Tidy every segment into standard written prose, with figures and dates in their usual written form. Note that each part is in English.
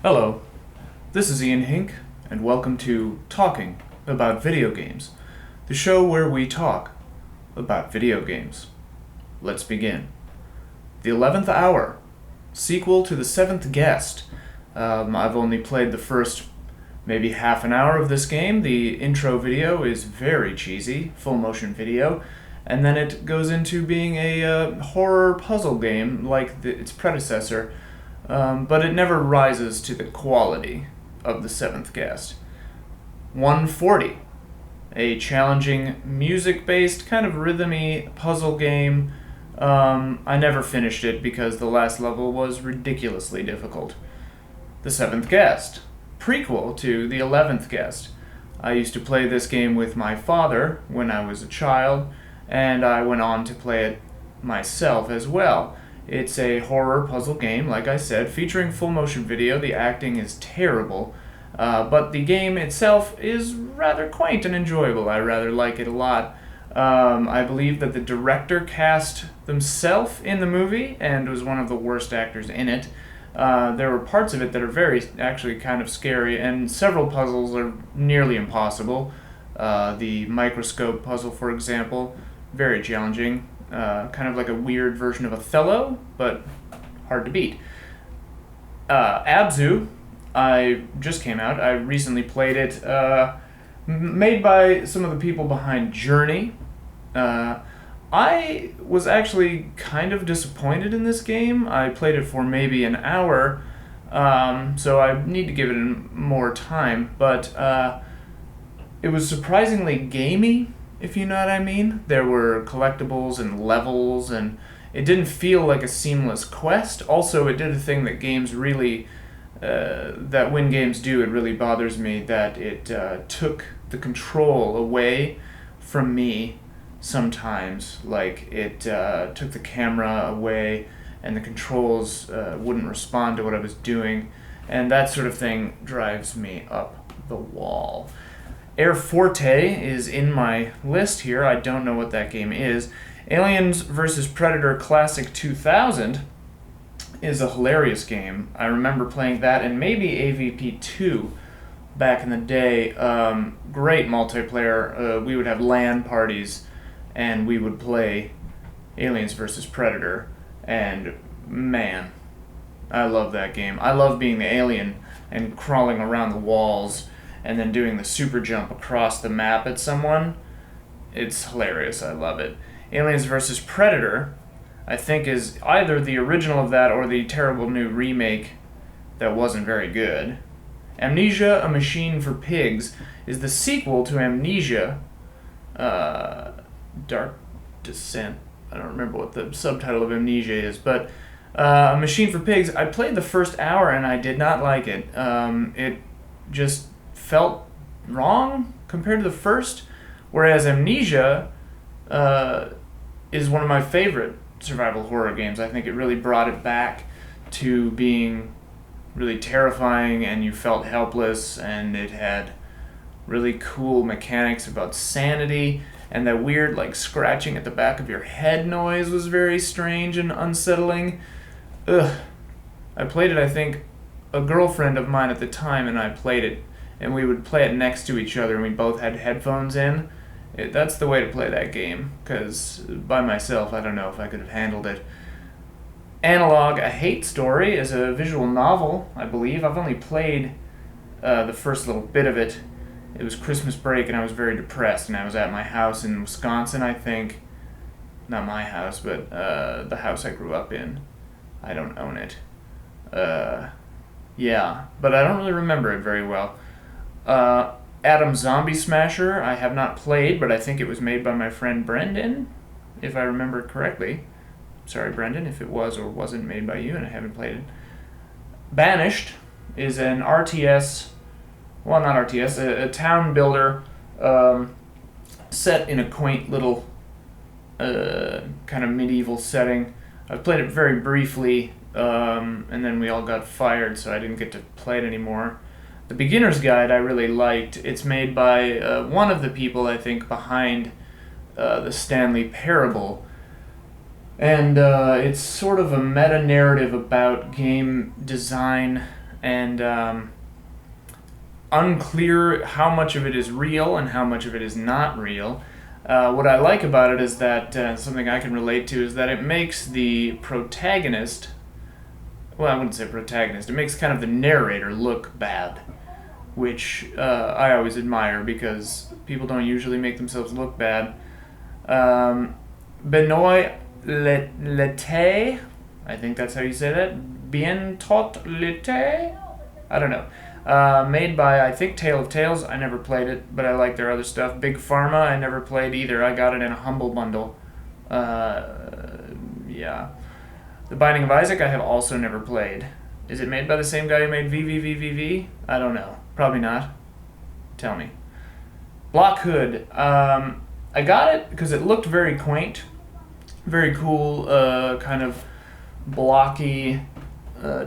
Hello, this is Ian Hink, and welcome to Talking About Video Games, the show where we talk about video games. Let's begin. The 11th Hour, sequel to The Seventh Guest. I've only played the first maybe half an hour of this game. The intro video is very cheesy, full motion video, and then it goes into being a horror puzzle game like its predecessor. But it never rises to the quality of The Seventh Guest. 140, a challenging music-based, kind of rhythmy puzzle game. I never finished it because the last level was ridiculously difficult. The Seventh Guest, prequel to The 11th Guest. I used to play this game with my father when I was a child, and I went on to play it myself as well. It's a horror puzzle game, like I said, featuring full motion video. The acting is terrible, but the game itself is rather quaint and enjoyable. I rather like it a lot. I believe that the director cast themselves in the movie and was one of the worst actors in it. There were parts of it that are actually kind of scary, and several puzzles are nearly impossible. The microscope puzzle, for example, very challenging. Kind of like a weird version of Othello, but hard to beat. Abzu, I just came out. I recently played it. Made by some of the people behind Journey. I was actually kind of disappointed in this game. I played it for maybe an hour, so I need to give it more time, but it was surprisingly gamey, if you know what I mean. There were collectibles and levels, and it didn't feel like a seamless quest. Also, it did a thing that games really, that when games do, it really bothers me, that it took the control away from me sometimes. Like, it took the camera away, and the controls wouldn't respond to what I was doing, and that sort of thing drives me up the wall. Air Forte is in my list here. I don't know what that game is. Aliens vs. Predator Classic 2000 is a hilarious game. I remember playing that and maybe AVP 2 back in the day. Great multiplayer. We would have LAN parties and we would play Aliens vs. Predator. And man, I love that game. I love being the alien and crawling around the walls and then doing the super jump across the map at someone. It's hilarious. I love it. Aliens vs. Predator, I think, is either the original of that or the terrible new remake that wasn't very good. Amnesia: A Machine for Pigs is the sequel to Amnesia, Dark Descent. I don't remember what the subtitle of Amnesia is, but A Machine for Pigs, I played the first hour and I did not like it. It just felt wrong compared to the first, whereas Amnesia is one of my favorite survival horror games. I think it really brought it back to being really terrifying, and you felt helpless, and it had really cool mechanics about sanity, and that weird like scratching at the back of your head noise was very strange and unsettling. I played it, I think a girlfriend of mine at the time and I played it, and we would play it next to each other, and we both had headphones in. That's the way to play that game, because by myself, I don't know if I could have handled it. Analog: A Hate Story is a visual novel, I believe. I've only played the first little bit of it. It was Christmas break, and I was very depressed, and I was at my house in Wisconsin, I think. Not my house, but the house I grew up in. I don't own it. Yeah, but I don't really remember it very well. Atom Zombie Smasher, I have not played, but I think it was made by my friend Brendan, if I remember correctly. Sorry, Brendan, if it was or wasn't made by you and I haven't played it. Banished is an RTS, well, not RTS, a town builder set in a quaint little kind of medieval setting. I played it very briefly, and then we all got fired, so I didn't get to play it anymore. The Beginner's Guide I really liked. It's made by one of the people, I think, behind the Stanley Parable. And it's sort of a meta-narrative about game design and unclear how much of it is real and how much of it is not real. What I like about it is that something I can relate to is that it makes the protagonist, well, I wouldn't say protagonist, it makes kind of the narrator look bad, which I always admire because people don't usually make themselves look bad. Benoit Lete, I think that's how you say that. Bien tot Lete? I don't know. Made by, I think, Tale of Tales. I never played it, but I like their other stuff. Big Pharma, I never played either. I got it in a Humble Bundle. Yeah. The Binding of Isaac, I have also never played. Is it made by the same guy who made VVVVV? I don't know. Probably not. Tell me. Block Hood. I got it because it looked very quaint. Very cool, kind of blocky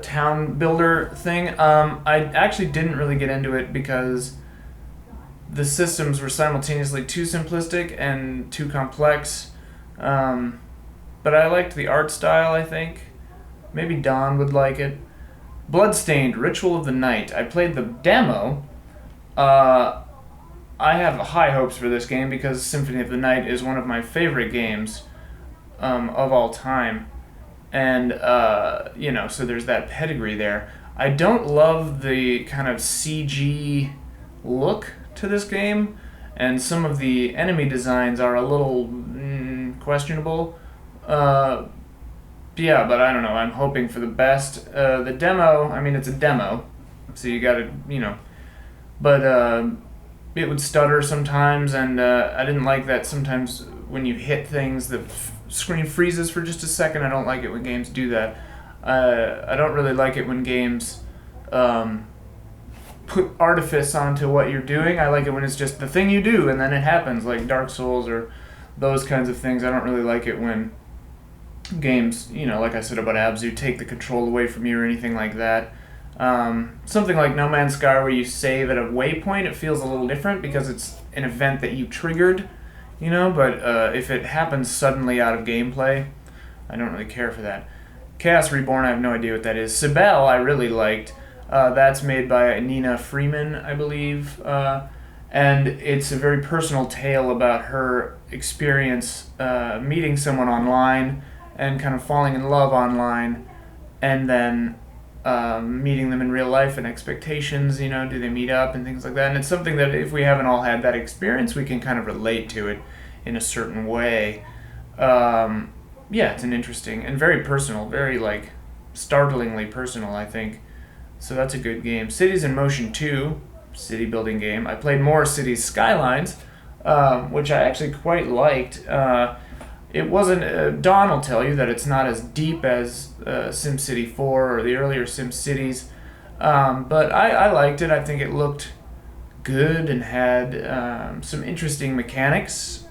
town builder thing. I actually didn't really get into it because the systems were simultaneously too simplistic and too complex. But I liked the art style, I think. Maybe Don would like it. Bloodstained, Ritual of the Night. I played the demo. I have high hopes for this game because Symphony of the Night is one of my favorite games of all time. And, so there's that pedigree there. I don't love the kind of CG look to this game, and some of the enemy designs are a little questionable. Yeah, but I don't know. I'm hoping for the best. The demo, I mean, it's a demo, so you gotta, but it would stutter sometimes, and I didn't like that sometimes when you hit things, the screen freezes for just a second. I don't like it when games do that. I don't really like it when games put artifice onto what you're doing. I like it when it's just the thing you do and then it happens, like Dark Souls or those kinds of things. I don't really like it when games, like I said about Abzu, take the control away from you or anything like that. Something like No Man's Sky where you save at a waypoint, it feels a little different because it's an event that you triggered, but if it happens suddenly out of gameplay, I don't really care for that. Chaos Reborn, I have no idea what that is. Sibel, I really liked. That's made by Nina Freeman, I believe, and it's a very personal tale about her experience meeting someone online and kind of falling in love online, and then meeting them in real life and expectations, do they meet up and things like that. And it's something that if we haven't all had that experience, we can kind of relate to it in a certain way. Yeah, it's an interesting and very personal, very startlingly personal, I think. So that's a good game. Cities in Motion 2, city building game. I played more Cities Skylines, which I actually quite liked. It wasn't, Don will tell you that it's not as deep as SimCity 4 or the earlier SimCities, but I liked it. I think it looked good and had some interesting mechanics.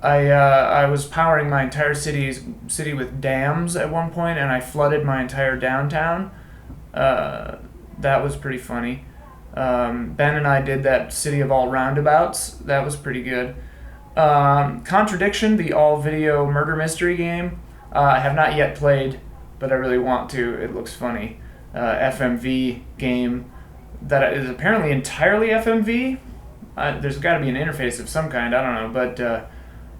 I was powering my entire city with dams at one point, and I flooded my entire downtown. That was pretty funny. Ben and I did that City of All Roundabouts. That was pretty good. Contradiction, the all-video murder mystery game. I have not yet played, but I really want to. It looks funny. FMV game that is apparently entirely FMV. There's got to be an interface of some kind. I don't know, but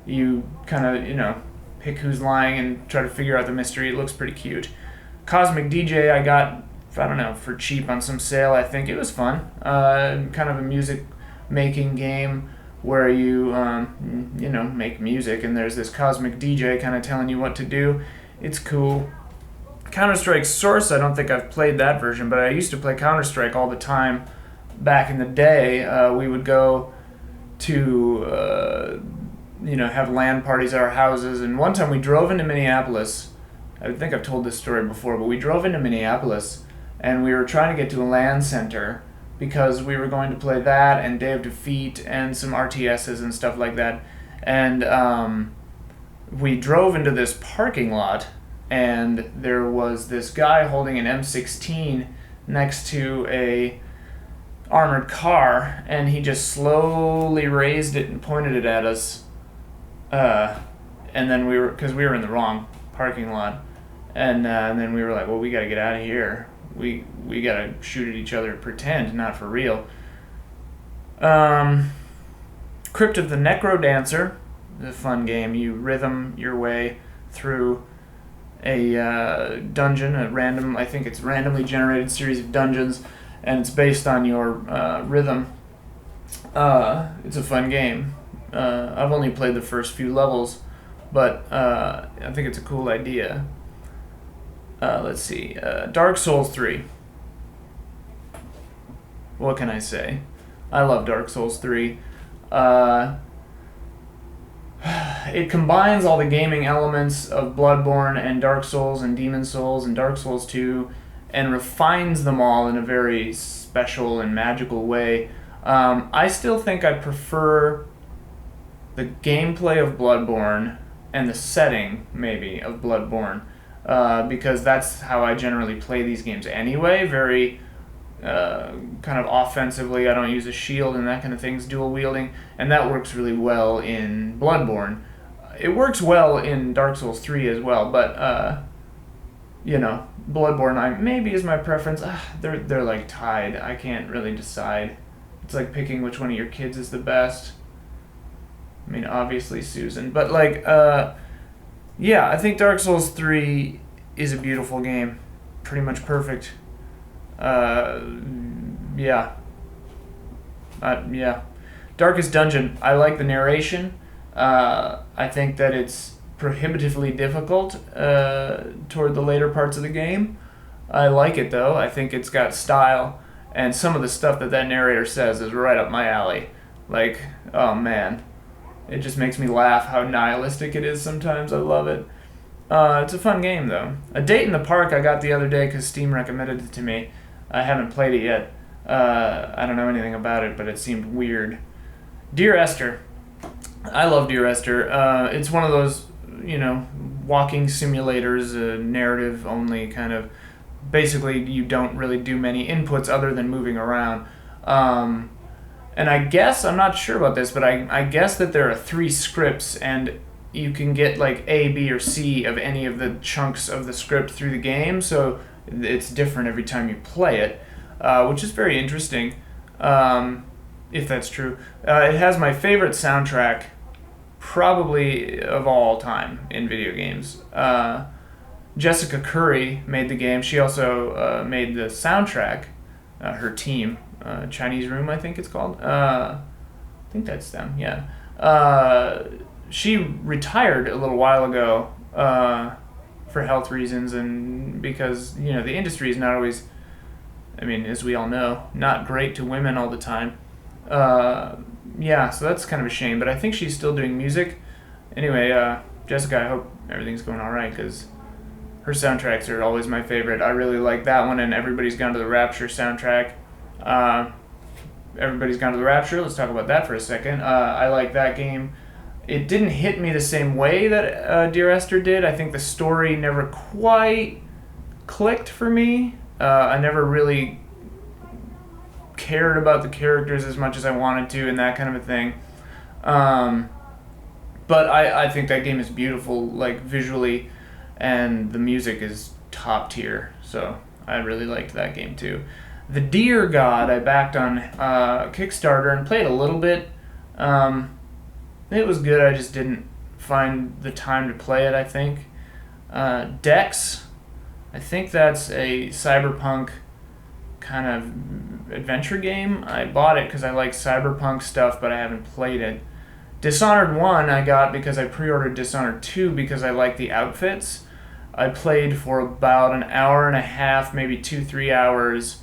you kind of, pick who's lying and try to figure out the mystery. It looks pretty cute. Cosmic DJ I got, I don't know, for cheap on some sale, I think. It was fun. Kind of a music-making game where you, make music, and there's this cosmic DJ kind of telling you what to do. It's cool. Counter-Strike Source, I don't think I've played that version, but I used to play Counter-Strike all the time back in the day. We would go to, have LAN parties at our houses, and one time we drove into Minneapolis. I think I've told this story before, but we drove into Minneapolis, and we were trying to get to a LAN center because we were going to play that and Day of Defeat and some RTSs and stuff like that. And we drove into this parking lot, and there was this guy holding an M16 next to a armored car, and he just slowly raised it and pointed it at us. And then because we were in the wrong parking lot, and then we were like, well, we got to get out of here. we gotta shoot at each other and pretend, not for real. Crypt of the Necrodancer is a fun game. You rhythm your way through a dungeon, I think it's randomly generated series of dungeons, and it's based on your rhythm. It's a fun game. I've only played the first few levels, but I think it's a cool idea. Let's see. Dark Souls 3. What can I say? I love Dark Souls 3. It combines all the gaming elements of Bloodborne and Dark Souls and Demon Souls and Dark Souls 2 and refines them all in a very special and magical way. I still think I prefer the gameplay of Bloodborne and the setting, maybe, of Bloodborne, because that's how I generally play these games anyway, very kind of offensively. I don't use a shield and that kind of thing's dual wielding, and that works really well in Bloodborne. It works well in Dark Souls 3 as well, but Bloodborne maybe is my preference. They're like tied. I can't really decide. It's like picking which one of your kids is the best. I mean, obviously Susan, but I think Dark Souls 3 is a beautiful game. Pretty much perfect. Darkest Dungeon. I like the narration. I think that it's prohibitively difficult toward the later parts of the game. I like it though. I think it's got style, and some of the stuff that narrator says is right up my alley. Like, oh man, it just makes me laugh how nihilistic it is sometimes. I love it. It's a fun game though. A Date in the Park I got the other day because Steam recommended it to me. I haven't played it yet. I don't know anything about it, but it seemed weird. Dear Esther. I love Dear Esther. It's one of those, walking simulators, narrative only kind of. Basically, you don't really do many inputs other than moving around. And I guess, I'm not sure about this, but I guess that there are 3 scripts, and you can get like A, B, or C of any of the chunks of the script through the game, so it's different every time you play it, which is very interesting, if that's true. It has my favorite soundtrack, probably of all time in video games. Jessica Curry made the game. She also made the soundtrack, her team, Chinese Room, I think it's called. I think that's them, yeah. She retired a little while ago for health reasons, and because the industry is not always, as we all know, not great to women all the time. So that's kind of a shame, but I think she's still doing music. Anyway, Jessica, I hope everything's going all right, because her soundtracks are always my favorite. I really like that one, and Everybody's Gone to the Rapture soundtrack. Everybody's Gone to the Rapture, let's talk about that for a second. I like that game. It didn't hit me the same way that Dear Esther did. I think the story never quite clicked for me. I never really cared about the characters as much as I wanted to and that kind of a thing. But I think that game is beautiful, like visually, and the music is top tier. So I really liked that game too. The Deer God I backed on Kickstarter and played a little bit. It was good, I just didn't find the time to play it, I think. Dex, I think that's a cyberpunk kind of adventure game. I bought it because I like cyberpunk stuff, but I haven't played it. Dishonored 1 I got because I pre-ordered Dishonored 2 because I like the outfits. I played for about an hour and a half, maybe 2-3 hours,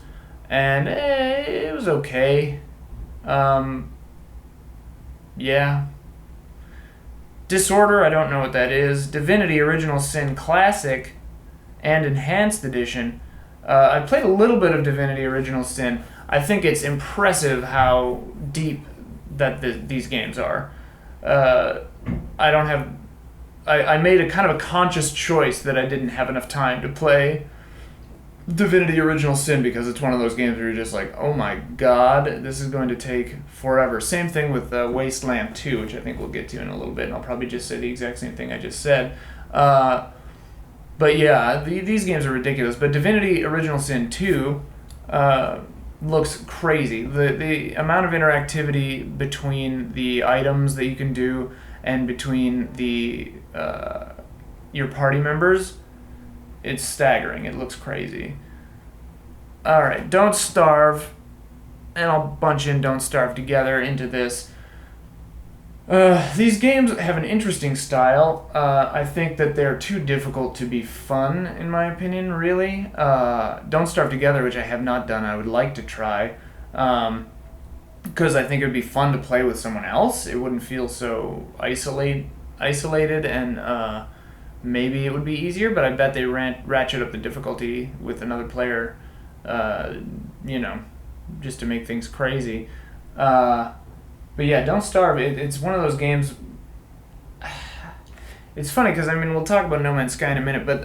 and it was okay. Disorder, I don't know what that is. Divinity Original Sin Classic and Enhanced Edition. I played a little bit of Divinity Original Sin. I think it's impressive how deep that these games are. I made a kind of a conscious choice that I didn't have enough time to play Divinity Original Sin because it's one of those games where you're just like, oh my god, this is going to take forever. Same thing with Wasteland 2, which I think we'll get to in a little bit, and I'll probably just say the exact same thing I just said. But yeah, these games are ridiculous. But Divinity Original Sin 2 looks crazy. The amount of interactivity between the items that you can do and between the your party members, it's staggering. It looks crazy. All right, Don't Starve, and I'll bunch in Don't Starve together into this. These games have an interesting style. I think that they're too difficult to be fun, in my opinion, really. Don't Starve Together, which I have not done, I would like to try. Because I think it would be fun to play with someone else. It wouldn't feel so isolated, and maybe it would be easier, but I bet they ratchet up the difficulty with another player, just to make things crazy. But yeah, Don't Starve, it's one of those games. It's funny because, we'll talk about No Man's Sky in a minute, but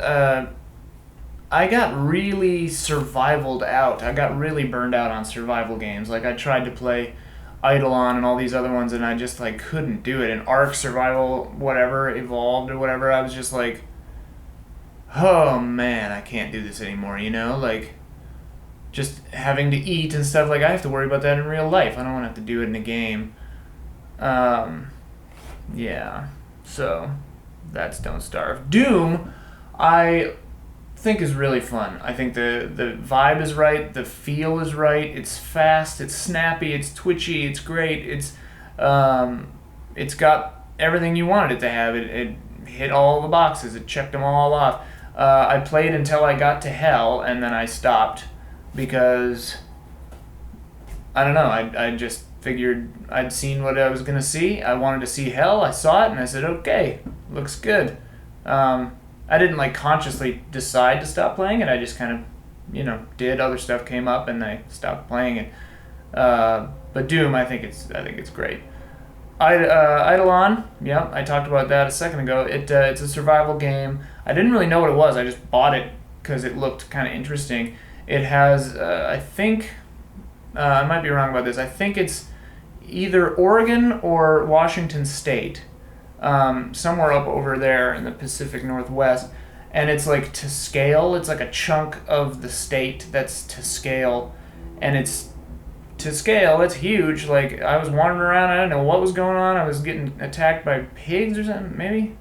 I got really survivaled out. I got really burned out on survival games. Like, I tried to play Eidolon and all these other ones, and I just, couldn't do it. And Ark Survival, whatever, Evolved or whatever, I was just like, oh man, I can't do this anymore, just having to eat and stuff, I have to worry about that in real life. I don't want to have to do it in a game. Yeah, so that's Don't Starve. Doom, I think is really fun. I think the vibe is right, the feel is right, it's fast, it's snappy, it's twitchy, it's great, it's got everything you wanted it to have. It hit all the boxes, it checked them all off. I played until I got to hell, and then I stopped because I don't know, I just figured I'd seen what I was going to see. I wanted to see hell. I saw it, and I said, okay, looks good. I didn't, consciously decide to stop playing it. I just kind of, did. Other stuff came up, and I stopped playing it. But Doom, I think it's great. Eidolon, yeah, I talked about that a second ago. It's a survival game. I didn't really know what it was. I just bought it because it looked kind of interesting. It has, I think, I might be wrong about this. I think it's either Oregon or Washington State, somewhere up over there in the Pacific Northwest, and it's to scale. It's a chunk of the state that's to scale, and it's to scale. It's huge. I was wandering around, I didn't know what was going on. I was getting attacked by pigs or something, maybe?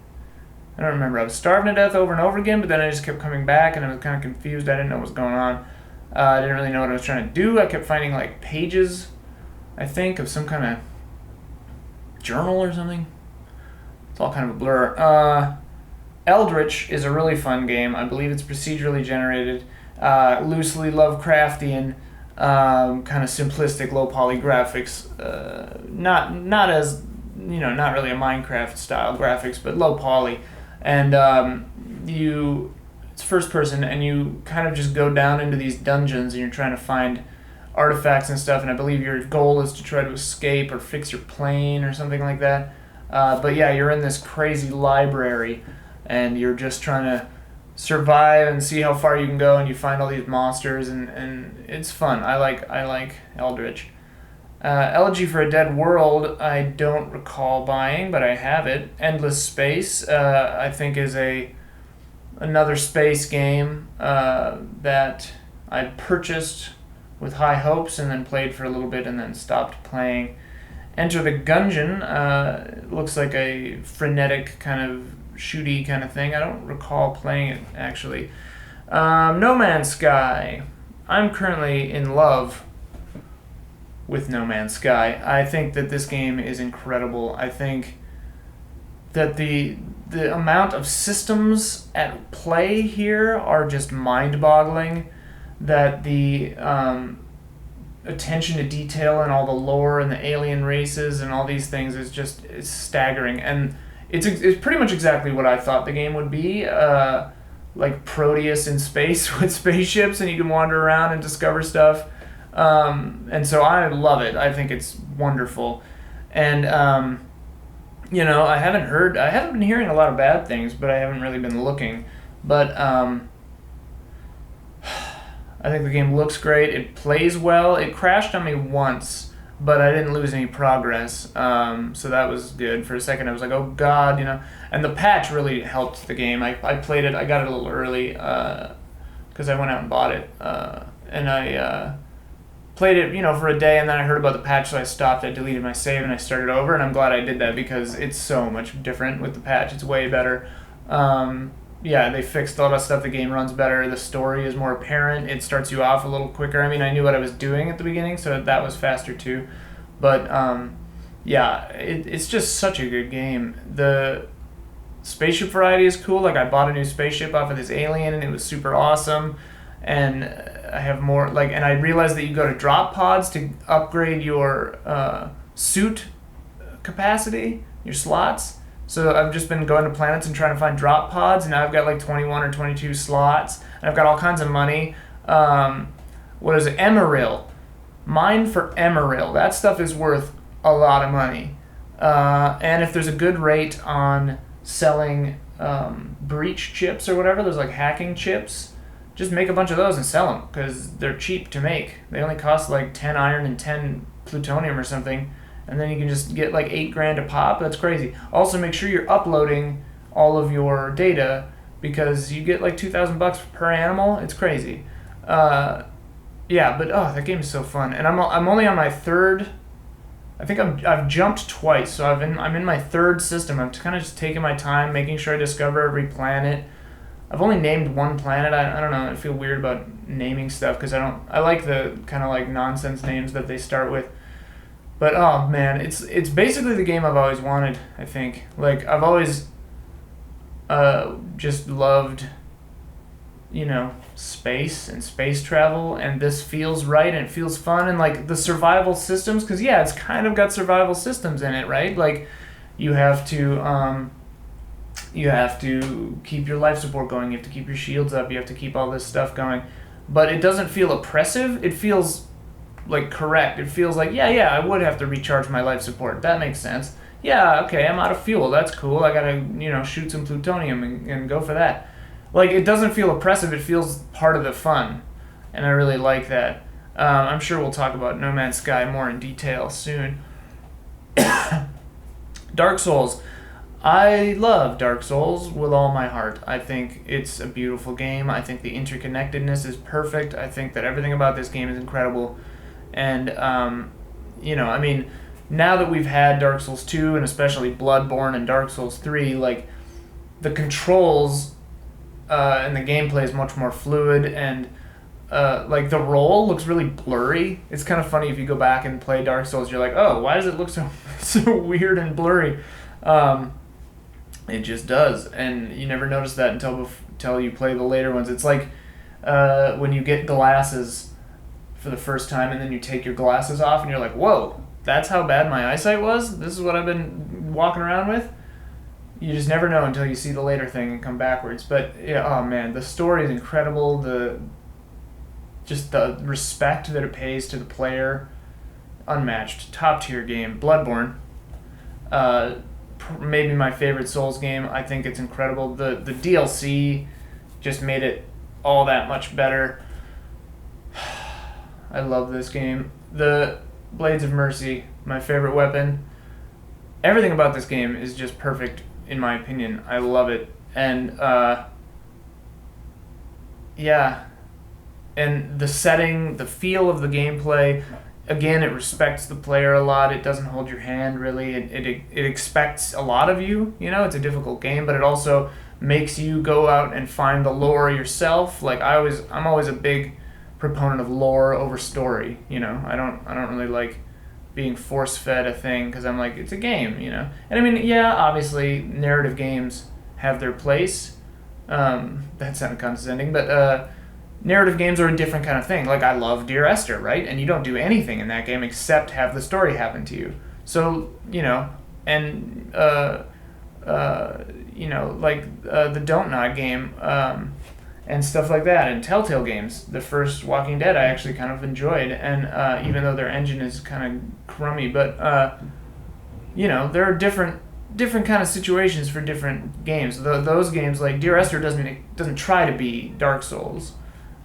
I don't remember. I was starving to death over and over again, but then I just kept coming back, and I was kind of confused. I didn't know what was going on. I didn't really know what I was trying to do. I kept finding pages, I think, of some kind of journal or something. It's all kind of a blur. Eldritch is a really fun game. I believe it's procedurally generated, loosely Lovecraftian, kind of simplistic, low poly graphics. Not as not really a Minecraft style graphics, but low poly, and it's first person, and you kind of just go down into these dungeons, and you're trying to find artifacts and stuff, and I believe your goal is to try to escape or fix your plane or something like that. But yeah, you're in this crazy library, and you're just trying to survive and see how far you can go, and you find all these monsters, and it's fun. I like Eldritch. Elegy for a Dead World, I don't recall buying, but I have it. Endless Space, I think, is another space game that I purchased with high hopes and then played for a little bit and then stopped playing. Enter the Gungeon, looks like a frenetic kind of shooty kind of thing. I don't recall playing it, actually. No Man's Sky. I'm currently in love with No Man's Sky. I think that this game is incredible. I think that the amount of systems at play here are just mind-boggling, that the attention to detail and all the lore and the alien races and all these things is staggering, and it's pretty much exactly what I thought the game would be, like Proteus in space with spaceships, and you can wander around and discover stuff, and so I love it. I think it's wonderful, and I haven't been hearing a lot of bad things, but I haven't really been looking, but I think the game looks great. It plays well. It crashed on me once, but I didn't lose any progress. So that was good. For a second, I was like, oh God, And the patch really helped the game. I played it. I got it a little early because I went out and bought it, and I played it, for a day, and then I heard about the patch, so I stopped. I deleted my save and I started over, and I'm glad I did that because it's so much different with the patch. It's way better. Yeah, they fixed a lot of stuff. The game runs better. The story is more apparent. It starts you off a little quicker. I mean, I knew what I was doing at the beginning, so that was faster too. But yeah, it's just such a good game. The spaceship variety is cool. Like, I bought a new spaceship off of this alien, and it was super awesome. And I have more, and I realized that you go to drop pods to upgrade your suit capacity, your slots. So I've just been going to planets and trying to find drop pods, and now I've got like 21 or 22 slots, and I've got all kinds of money. What is it? Emeril. Mine for Emeril. That stuff is worth a lot of money. And if there's a good rate on selling breach chips or whatever, there's like hacking chips, just make a bunch of those and sell them because they're cheap to make. They only cost like 10 iron and 10 plutonium or something. And then you can just get like $8,000 a pop. That's crazy. Also, make sure you're uploading all of your data because you get like $2,000 per animal. It's crazy. Yeah, but that game is so fun. And I'm only on my third. I think I've jumped twice, so I'm in my third system. I'm kind of just taking my time, making sure I discover every planet. I've only named one planet. I don't know. I feel weird about naming stuff because I like the kind of like nonsense names that they start with. But oh man, it's basically the game I've always wanted, I think. Like, I've always just loved, space and space travel, and this feels right and it feels fun, and like the survival systems, because yeah, it's kind of got survival systems in it, right? Like, you have to keep your life support going, you have to keep your shields up, you have to keep all this stuff going, but it doesn't feel oppressive. It feels like correct. It feels like, yeah, I would have to recharge my life support. That makes sense. Yeah, okay, I'm out of fuel. That's cool. I gotta, shoot some plutonium and go for that. Like, it doesn't feel oppressive. It feels part of the fun, and I really like that. I'm sure we'll talk about No Man's Sky more in detail soon. Dark Souls. I love Dark Souls with all my heart. I think it's a beautiful game. I think the interconnectedness is perfect. I think that everything about this game is incredible. And, I mean, now that we've had Dark Souls 2 and especially Bloodborne and Dark Souls 3, like, the controls and the gameplay is much more fluid, and, like, the roll looks really blurry. It's kind of funny if you go back and play Dark Souls, you're like, oh, why does it look so weird and blurry? It just does, and you never notice that until you play the later ones. It's like when you get glasses for the first time, and then you take your glasses off and you're like, whoa, that's how bad my eyesight was? This is what I've been walking around with? You just never know until you see the later thing and come backwards. But yeah, oh man, the story is incredible. The respect that it pays to the player, unmatched. Top tier game. Bloodborne, maybe my favorite Souls game. I think it's incredible. The DLC just made it all that much better. I love this game. The Blades of Mercy, my favorite weapon. Everything about this game is just perfect, in my opinion. I love it. And, yeah. And the setting, the feel of the gameplay, again, it respects the player a lot. It doesn't hold your hand, really. It expects a lot of you. It's a difficult game, but it also makes you go out and find the lore yourself. Like, I'm always a big proponent of lore over story. I don't really like being force-fed a thing because I'm like, it's a game, And I mean, yeah, obviously narrative games have their place. That sounded condescending, but narrative games are a different kind of thing. Like, I love Dear Esther, right? And you don't do anything in that game except have the story happen to you. So, and like the Don't Nod game, and stuff like that, and Telltale games. The first Walking Dead I actually kind of enjoyed, and even though their engine is kind of crummy, but there are different kind of situations for different games. Those games, like Dear Esther, doesn't try to be Dark Souls.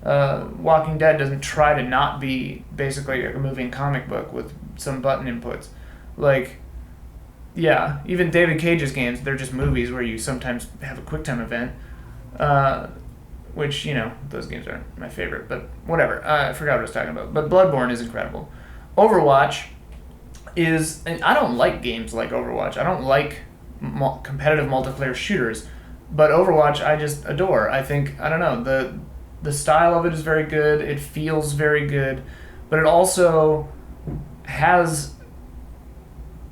Walking Dead doesn't try to not be basically like a moving comic book with some button inputs. Like, yeah, even David Cage's games, they're just movies where you sometimes have a QuickTime event, which, those games aren't my favorite, but whatever. I forgot what I was talking about. But Bloodborne is incredible. Overwatch is, and I don't like games like Overwatch. I don't like competitive multiplayer shooters, but Overwatch I just adore. I think, I don't know, the style of it is very good. It feels very good, but it also has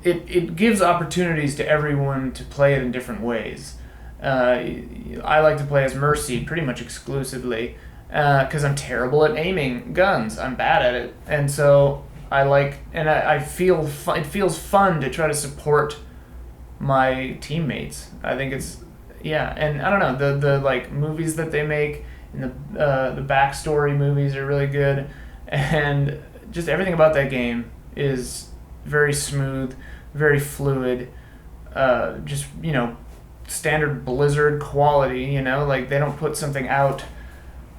it gives opportunities to everyone to play it in different ways. I like to play as Mercy pretty much exclusively because I'm terrible at aiming guns. I'm bad at it, and so I feel it feels fun to try to support my teammates. I think it's and I don't know, the like movies that they make and the backstory movies are really good, and just everything about that game is very smooth, very fluid, just standard Blizzard quality. Like they don't put something out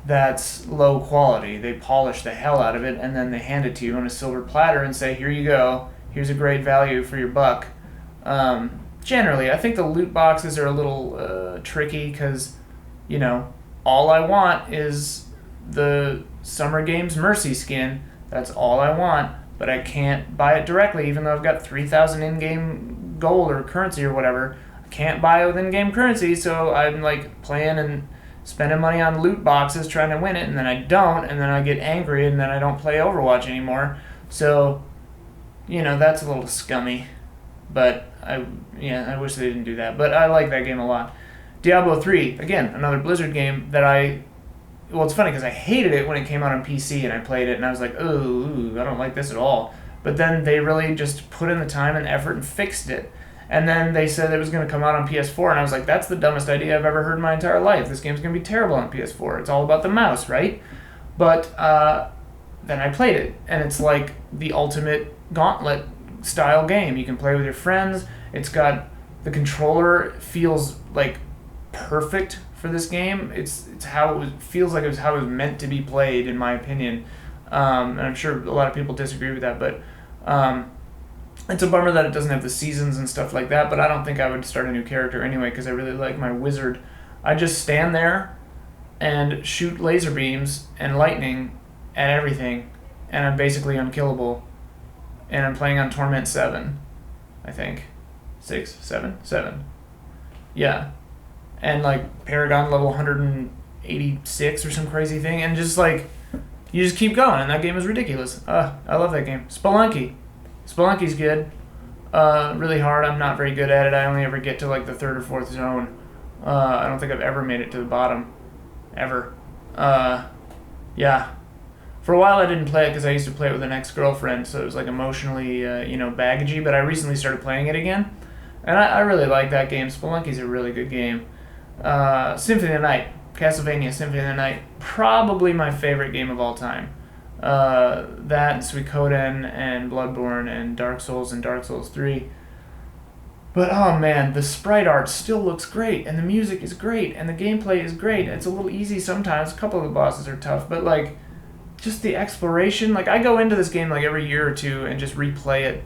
that's low quality. They polish the hell out of it and then they hand it to you on a silver platter and say, here you go, here's a great value for your buck. Generally, I think the loot boxes are a little tricky because, all I want is the Summer Games Mercy skin. That's all I want, but I can't buy it directly even though I've got 3,000 in-game gold or currency or whatever. I can't buy it with in-game currency, so I'm like playing and spending money on loot boxes trying to win it, and then I don't, and then I get angry, and then I don't play Overwatch anymore. So, that's a little scummy. But I wish they didn't do that. But I like that game a lot. Diablo 3, again, another Blizzard game that well, it's funny because I hated it when it came out on PC and I played it and I was like, oh, I don't like this at all. But then they really just put in the time and effort and fixed it. And then they said it was going to come out on PS4 and I was like, that's the dumbest idea I've ever heard in my entire life. This game's going to be terrible on PS4. It's all about the mouse, right? But then I played it and it's like the ultimate gauntlet style game. You can play with your friends. It's got the controller feels like perfect for this game. It's how it feels like it was how it was meant to be played, in my opinion. And I'm sure a lot of people disagree with that, but it's a bummer that it doesn't have the seasons and stuff like that. But I don't think I would start a new character anyway because I really like my wizard. I just stand there and shoot laser beams and lightning at everything, and I'm basically unkillable. And I'm playing on Torment 7, I think. 6, 7? 7. Yeah. And like Paragon level 186 or some crazy thing, and just like, you just keep going, and that game is ridiculous. I love that game. Spelunky's good. Really hard. I'm not very good at it. I only ever get to like the 3rd or 4th zone. I don't think I've ever made it to the bottom. Ever. Yeah. For a while I didn't play it because I used to play it with an ex-girlfriend, so it was like emotionally, baggagey, but I recently started playing it again, and I really like that game. Spelunky's a really good game. Symphony of the Night, Castlevania Symphony of the Night, probably my favorite game of all time. That and Suikoden and Bloodborne and Dark Souls 3. But oh man, the sprite art still looks great, and the music is great, and the gameplay is great. It's a little easy sometimes. A couple of the bosses are tough, but like, just the exploration. Like, I go into this game like every year or two and just replay it,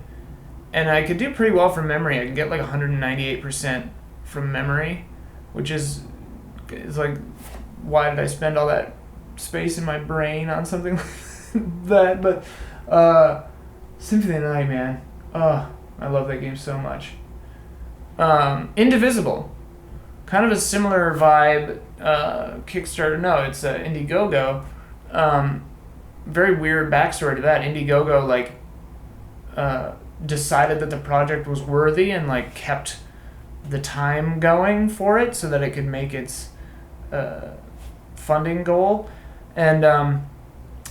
and I could do pretty well from memory. I can get like 198% from memory, which is like, why did I spend all that space in my brain on something like that? But Symphony of the Night, man. I love that game so much. Indivisible, kind of a similar vibe. Kickstarter, no, it's Indiegogo. Very weird backstory to that. Indiegogo decided that the project was worthy and like kept the time going for it so that it could make its funding goal. And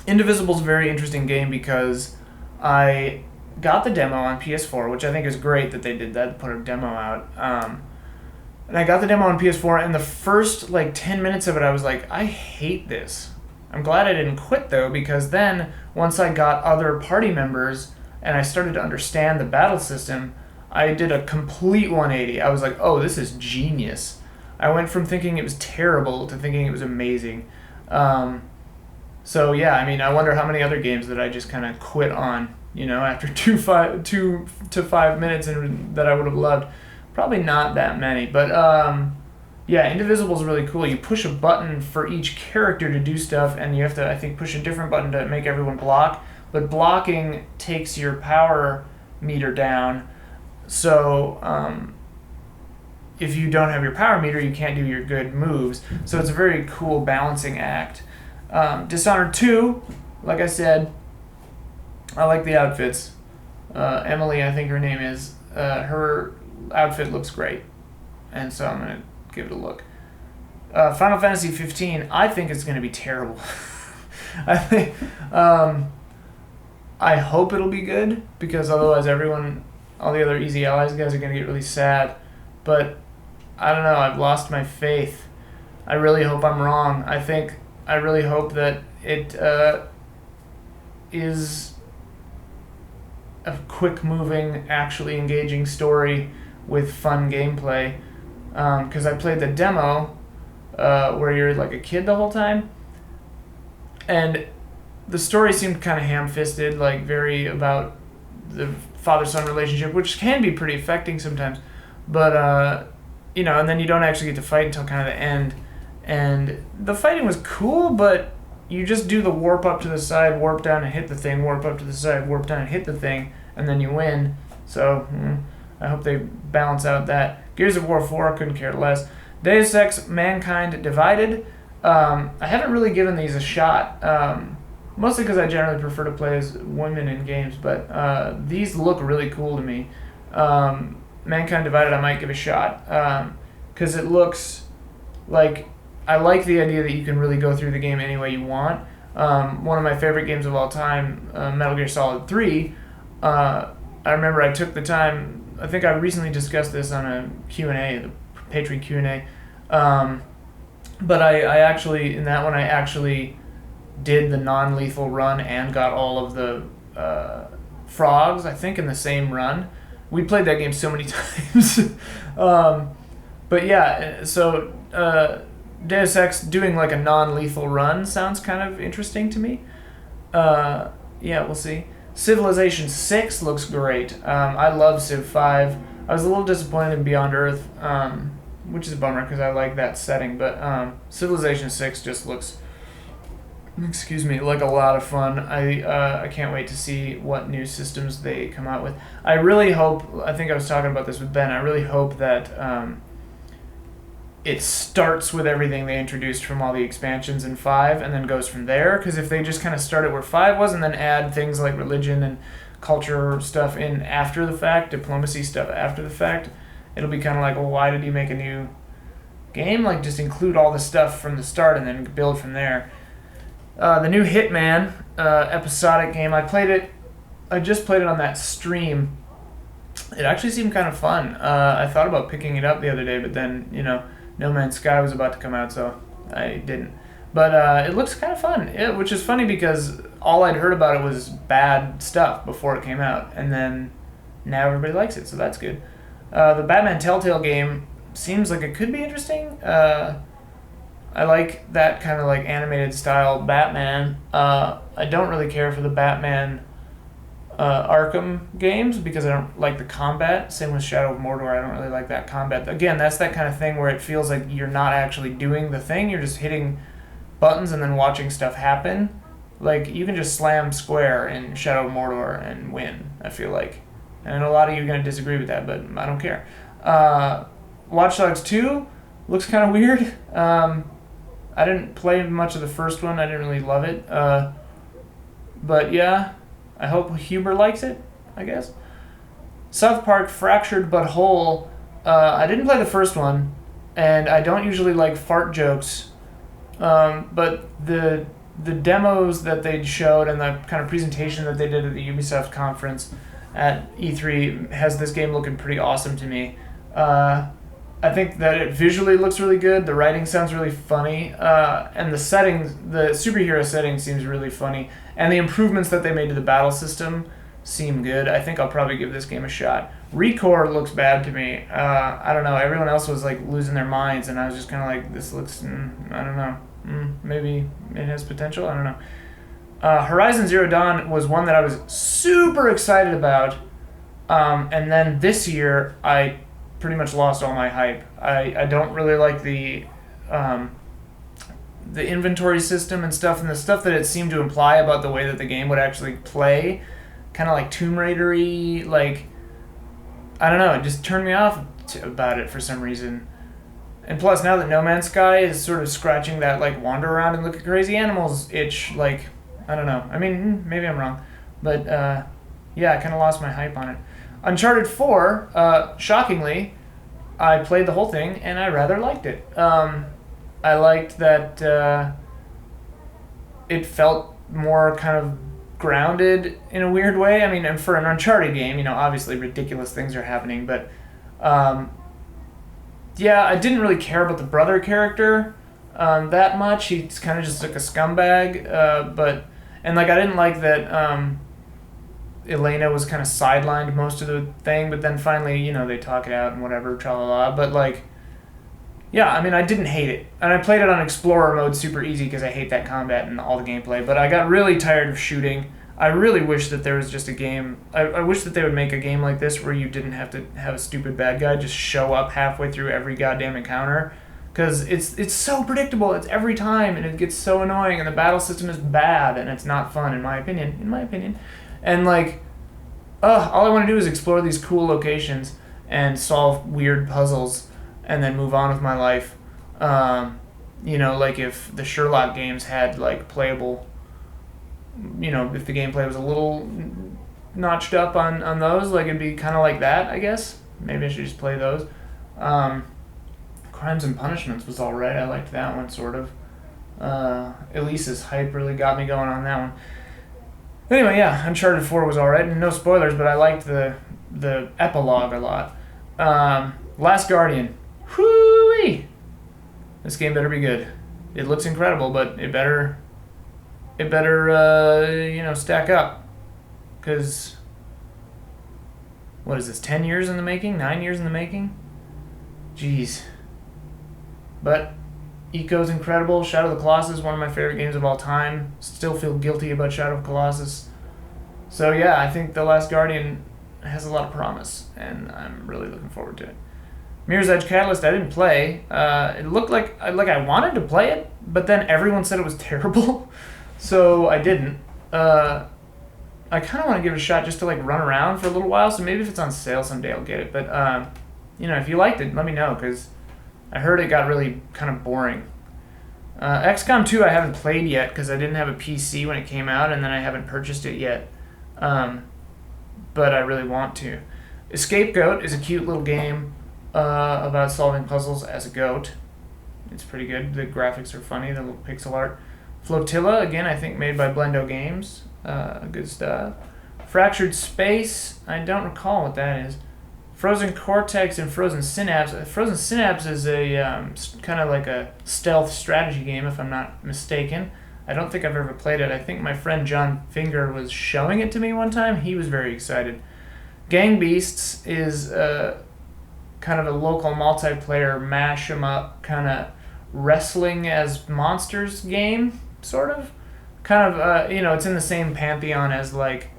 Indivisible's a very interesting game because I got the demo on PS4, which I think is great that they did that, put a demo out. And I got the demo on PS4, and the first 10 minutes of it, I was like, I hate this. I'm glad I didn't quit though, because then once I got other party members and I started to understand the battle system, I did a complete 180. I was like, oh, this is genius. I went from thinking it was terrible to thinking it was amazing. So yeah, I mean, I wonder how many other games that I just kind of quit on, after 2 to 5 minutes, and that I would have loved. Probably not that many, but yeah, Indivisible is really cool. You push a button for each character to do stuff, and you have to, I think, push a different button to make everyone block. But blocking takes your power meter down. So if you don't have your power meter, you can't do your good moves. So it's a very cool balancing act. Dishonored 2, like I said, I like the outfits. Emily, I think her name is, her outfit looks great. And so I'm going to give it a look. Final Fantasy 15, I think it's going to be terrible. I think, I hope it'll be good, because otherwise all the other Easy Allies guys are going to get really sad. But I don't know, I've lost my faith. I really hope I'm wrong. I really hope that it is a quick-moving, actually engaging story with fun gameplay. Because I played the demo where you're like a kid the whole time, and the story seemed kind of ham-fisted, like very about the father-son relationship, which can be pretty affecting sometimes. But and then you don't actually get to fight until kind of the end. And the fighting was cool, but you just do the warp up to the side, warp down and hit the thing, warp up to the side, warp down and hit the thing, and then you win. So I hope they balance out that. Gears of War 4, couldn't care less. Deus Ex Mankind Divided. I haven't really given these a shot, mostly because I generally prefer to play as women in games, but these look really cool to me. Mankind Divided I might give a shot, because it looks like, I like the idea that you can really go through the game any way you want. One of my favorite games of all time, Metal Gear Solid 3, I remember I took the time, I think I recently discussed this on a Q&A, the Patreon Q&A, but I actually, in that one, I actually did the non-lethal run and got all of the frogs, I think, in the same run. We played that game so many times. But yeah, so Deus Ex doing like a non-lethal run sounds kind of interesting to me. Yeah, we'll see. Civilization 6 looks great. I love Civ 5. I was a little disappointed in Beyond Earth, which is a bummer because I like that setting, but Civilization 6 just looks, like a lot of fun. I can't wait to see what new systems they come out with. I really hope, I think I was talking about this with Ben, I really hope that it starts with everything they introduced from all the expansions in 5 and then goes from there, because if they just kind of start it where 5 was and then add things like religion and culture stuff in after the fact, diplomacy stuff after the fact, it'll be kind of like, well, why did you make a new game? Like, just include all the stuff from the start and then build from there. The new Hitman episodic game, I just played it on that stream. It actually seemed kind of fun. I thought about picking it up the other day, but then, No Man's Sky was about to come out, so I didn't. But it looks kind of fun, which is funny because all I'd heard about it was bad stuff before it came out, and then now everybody likes it, so that's good. The Batman Telltale game seems like it could be interesting. I like that kind of like animated style Batman. I don't really care for the Batman Arkham games because I don't like the combat. Same with Shadow of Mordor, I don't really like that combat. Again, that's that kind of thing where it feels like you're not actually doing the thing, you're just hitting buttons and then watching stuff happen. Like, you can just slam square in Shadow of Mordor and win, I feel like. And a lot of you are going to disagree with that, but I don't care. Watch Dogs 2 looks kind of weird. I didn't play much of the first one, I didn't really love it. But yeah, I hope Huber likes it, I guess. South Park Fractured But Whole. I didn't play the first one, and I don't usually like fart jokes. But the demos that they showed and the kind of presentation that they did at the Ubisoft conference at E3 has this game looking pretty awesome to me. I think that it visually looks really good, the writing sounds really funny, and the settings, the superhero setting seems really funny, and the improvements that they made to the battle system seem good. I think I'll probably give this game a shot. Recore looks bad to me. I don't know, everyone else was like losing their minds, and I was just kind of like, this looks, I don't know. Maybe it has potential. I don't know. Horizon Zero Dawn was one that I was super excited about, and then this year I pretty much lost all my hype. I don't really like the inventory system and stuff, and the stuff that it seemed to imply about the way that the game would actually play, kind of like Tomb Raider-y, like, I don't know, it just turned me off about it for some reason. And plus, now that No Man's Sky is sort of scratching that, like, wander around and look at crazy animals itch, like, I don't know. I mean, maybe I'm wrong. But, yeah, I kind of lost my hype on it. Uncharted 4, shockingly, I played the whole thing, and I rather liked it. I liked that it felt more kind of grounded in a weird way. I mean, and for an Uncharted game, you know, obviously ridiculous things are happening, but yeah, I didn't really care about the brother character that much. He's kind of just like a scumbag, and like I didn't like that Elena was kind of sidelined most of the thing, but then finally, you know, they talk it out and whatever, tra-la-la, but like, yeah, I mean, I didn't hate it. And I played it on Explorer mode super easy because I hate that combat and all the gameplay. But I got really tired of shooting. I really wish that there was just a game. I wish that they would make a game like this where you didn't have to have a stupid bad guy just show up halfway through every goddamn encounter. Because it's so predictable. It's every time, and it gets so annoying. And the battle system is bad, and it's not fun, in my opinion. And, like, all I want to do is explore these cool locations and solve weird puzzles and then move on with my life. You know, like if the Sherlock games had like playable, you know, if the gameplay was a little notched up on those, like it'd be kind of like that, I guess. Maybe I should just play those. Crimes and Punishments was alright. I liked that one, sort of. Elise's hype really got me going on that one. Anyway, yeah, Uncharted 4 was alright, and no spoilers, but I liked the epilogue a lot. Last Guardian. Whoo-wee! This game better be good. It looks incredible, but it better you know, stack up. Because, what is this, 10 years in the making? 9 years in the making? Jeez. But, Eco's incredible. Shadow of the Colossus, one of my favorite games of all time. Still feel guilty about Shadow of the Colossus. So yeah, I think The Last Guardian has a lot of promise, and I'm really looking forward to it. Mirror's Edge Catalyst, I didn't play. It looked like I wanted to play it, but then everyone said it was terrible, so I didn't. I kind of want to give it a shot just to like run around for a little while, so maybe if it's on sale someday I'll get it. But, you know, if you liked it, let me know, because I heard it got really kind of boring. XCOM 2 I haven't played yet, because I didn't have a PC when it came out, and then I haven't purchased it yet. But I really want to. Scapegoat is a cute little game about solving puzzles as a goat. It's pretty good. The graphics are funny, the little pixel art. Flotilla, again, I think made by Blendo Games. Good stuff. Fractured Space, I don't recall what that is. Frozen Cortex and Frozen Synapse. Frozen Synapse is a kind of like a stealth strategy game, if I'm not mistaken. I don't think I've ever played it. I think my friend John Finger was showing it to me one time. He was very excited. Gang Beasts is kind of a local multiplayer mash 'em up kind of wrestling as monsters game, sort of. Kind of, you know, it's in the same pantheon as like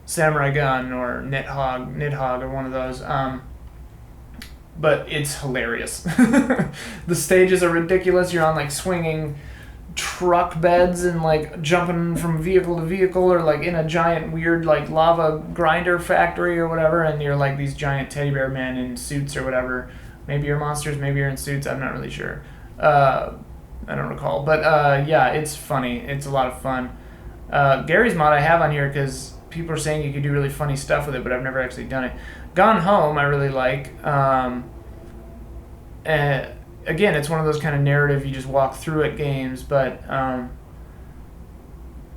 Samurai Gun or Nidhogg or one of those. But it's hilarious. The stages are ridiculous. You're on like swinging truck beds and like jumping from vehicle to vehicle, or like in a giant weird like lava grinder factory or whatever, and you're like these giant teddy bear men in suits or whatever. Maybe you're monsters, maybe you're in suits, I'm not really sure. I don't recall, but yeah, it's funny. It's a lot of fun. Gary's Mod I have on here because people are saying you could do really funny stuff with it, but I've never actually done it. Gone Home I really like. Again, it's one of those kind of narrative, you just walk through it games, but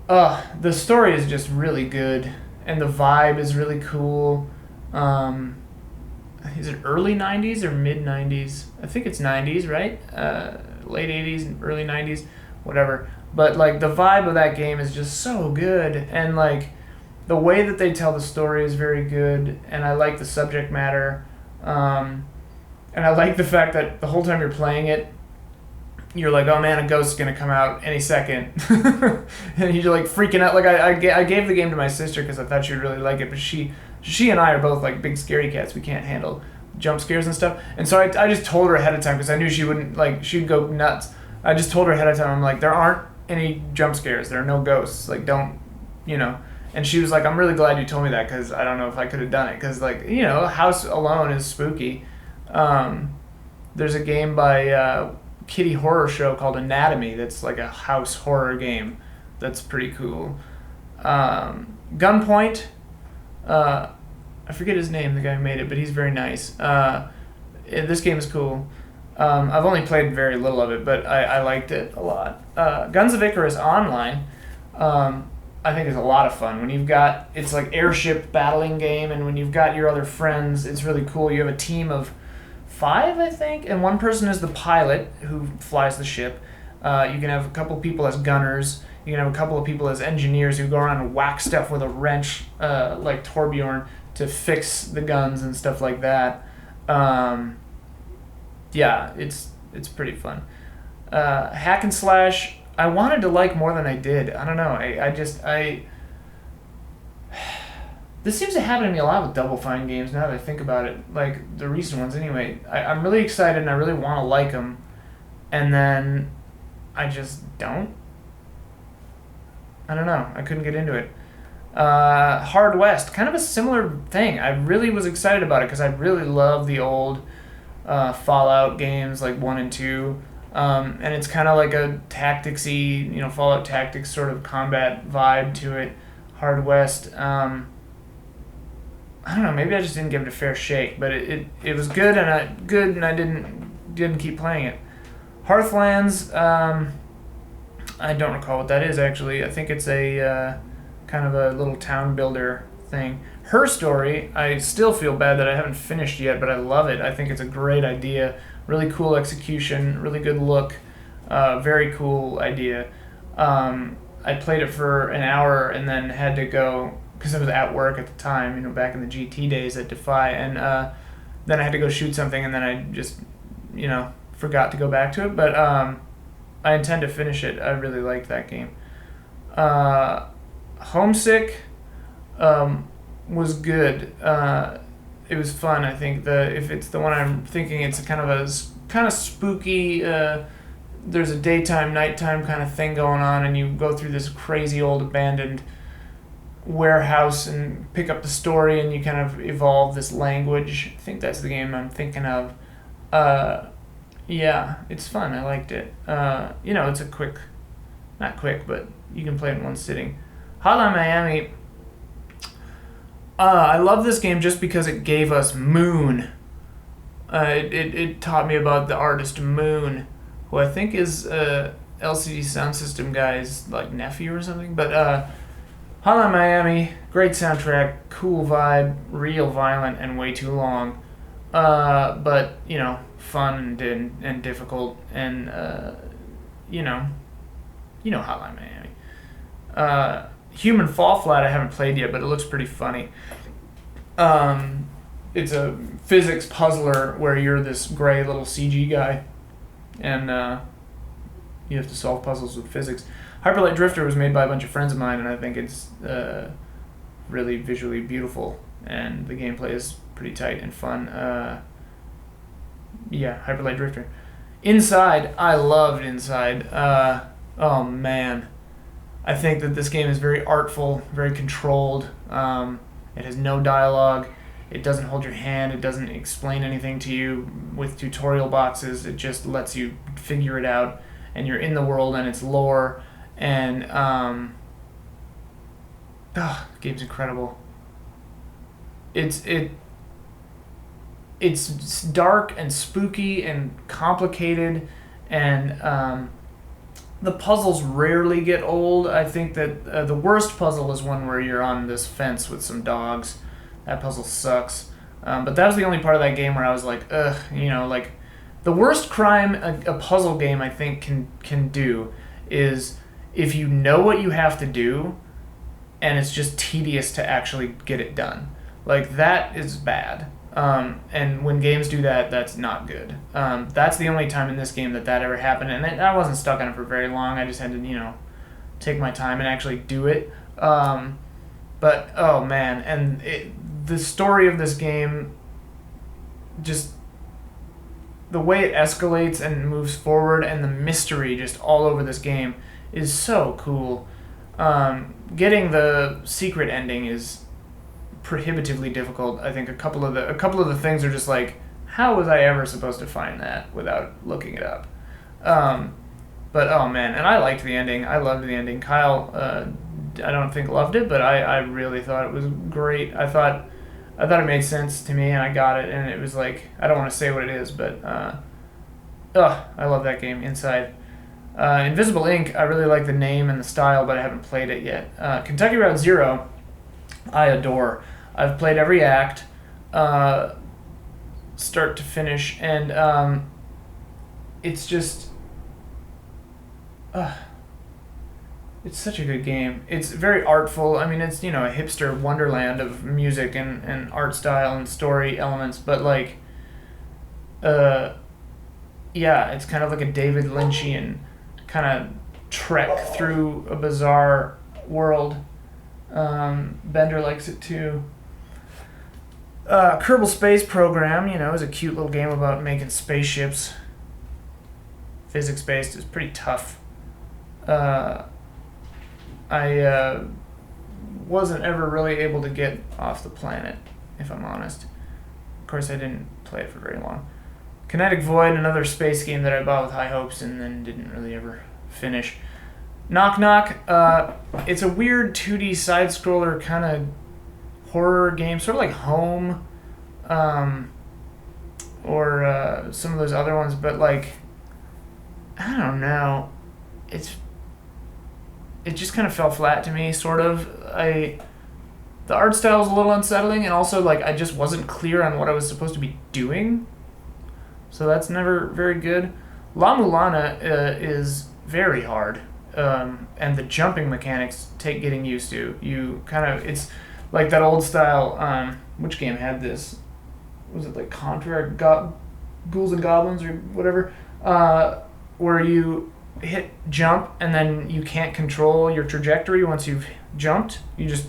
the story is just really good, and the vibe is really cool. Is it early 90s or mid 90s? I think it's 90s, right? Late 80s, early 90s, whatever. But like the vibe of that game is just so good, and like the way that they tell the story is very good, and I like the subject matter. And I like the fact that the whole time you're playing it, you're like, oh man, a ghost's gonna come out any second, and you're like freaking out. Like I gave the game to my sister because I thought she'd really like it, but she and I are both like big scaredy cats. We can't handle jump scares and stuff, and so I just told her ahead of time because I knew she wouldn't, like, she'd go nuts. I just told her ahead of time. I'm like, there aren't any jump scares. There are no ghosts. Like, don't, you know. And she was like, I'm really glad you told me that because I don't know if I could have done it because, like, you know, House Alone is spooky. There's a game by Kitty Horror Show called Anatomy that's like a house horror game that's pretty cool. Gunpoint, I forget his name, the guy who made it, but he's very nice. This game is cool. I've only played very little of it, but I liked it a lot. Guns of Icarus Online, I think is a lot of fun. When you've got, it's like airship battling game, and when you've got your other friends, it's really cool. You have a team of 5, I think, and one person is the pilot who flies the ship. You can have a couple people as gunners. You can have a couple of people as engineers who go around and whack stuff with a wrench, like Torbjorn, to fix the guns and stuff like that. Yeah, it's pretty fun. Hack and slash, I wanted to like more than I did. I don't know. This seems to happen to me a lot with Double Fine games now that I think about it. Like, the recent ones anyway. I'm really excited and I really want to like them. And then I just don't. I don't know. I couldn't get into it. Hard West, kind of a similar thing. I really was excited about it because I really love the old Fallout games like 1 and 2. And it's kind of like a tacticsy, you know, Fallout Tactics sort of combat vibe to it. Hard West. I don't know. Maybe I just didn't give it a fair shake, but it was good, and I didn't keep playing it. Hearthlands. I don't recall what that is actually. I think it's a kind of a little town builder thing. Her Story. I still feel bad that I haven't finished yet, but I love it. I think it's a great idea. Really cool execution. Really good look. Very cool idea. I played it for an hour and then had to go because I was at work at the time, you know, back in the GT days at Defy, and then I had to go shoot something, and then I just, you know, forgot to go back to it, but I intend to finish it. I really liked that game. Homesick was good. It was fun. I think if it's the one I'm thinking, it's kind of spooky. There's a daytime, nighttime kind of thing going on, and you go through this crazy old abandoned warehouse and pick up the story, and you kind of evolve this language. I think that's the game I'm thinking of. Yeah, it's fun. I liked it. You know, it's not quick, but you can play it in one sitting. Hotline Miami. I love this game just because it gave us Moon. It taught me about the artist Moon, who I think is LCD Sound System guy's like nephew or something. But Hotline Miami, great soundtrack, cool vibe, real violent and way too long. But you know, fun and difficult, and you know Hotline Miami. Human Fall Flat I haven't played yet, but it looks pretty funny. It's a physics puzzler where you're this gray little CG guy, and you have to solve puzzles with physics. Hyperlight Drifter was made by a bunch of friends of mine, and I think it's really visually beautiful, and the gameplay is pretty tight and fun. Yeah, Hyperlight Drifter. Inside, I loved Inside. Oh man, I think that this game is very artful, very controlled. It has no dialogue. It doesn't hold your hand. It doesn't explain anything to you with tutorial boxes. It just lets you figure it out, and you're in the world and its lore. And the game's incredible. It's dark and spooky and complicated, and the puzzles rarely get old. I think that the worst puzzle is one where you're on this fence with some dogs. That puzzle sucks. But that was the only part of that game where I was like, ugh, you know, like the worst crime a puzzle game I think can do is if you know what you have to do and it's just tedious to actually get it done. Like, that is bad. And when games do that, that's not good. That's the only time in this game that ever happened, and I wasn't stuck on it for very long. I just had to, take my time and actually do it. But, oh man, and the story of this game, just the way it escalates and moves forward, and the mystery just all over this game is so cool. Getting the secret ending is prohibitively difficult. I think a couple of the things are just like, how was I ever supposed to find that without looking it up? But oh man, and I liked the ending. I loved the ending. Kyle, I don't think loved it, but I really thought it was great. I thought it made sense to me, and I got it, and it was like, I don't want to say what it is, but I love that game, Inside. Invisible Ink, I really like the name and the style, but I haven't played it yet. Kentucky Route Zero, I adore. I've played every act, start to finish, and it's just... it's such a good game. It's very artful. I mean, it's, a hipster wonderland of music and art style and story elements, but like, it's kind of like a David Lynchian kind of trek through a bizarre world. Bender likes it too. Kerbal Space Program, is a cute little game about making spaceships. Physics-based is pretty tough. I wasn't ever really able to get off the planet, if I'm honest. Of course, I didn't play it for very long. Kinetic Void, another space game that I bought with high hopes and then didn't really ever finish. Knock Knock, it's a weird 2D side-scroller kind of horror game, sort of like Home, or some of those other ones, but like, I don't know. It just kind of fell flat to me, sort of. The art style was a little unsettling, and also like I just wasn't clear on what I was supposed to be doing. So that's never very good. La Mulana is very hard, and the jumping mechanics take getting used to. It's like that old style. Which game had this? Was it like Contra, Ghouls and Goblins, or whatever? Where you hit jump and then you can't control your trajectory once you've jumped. You just...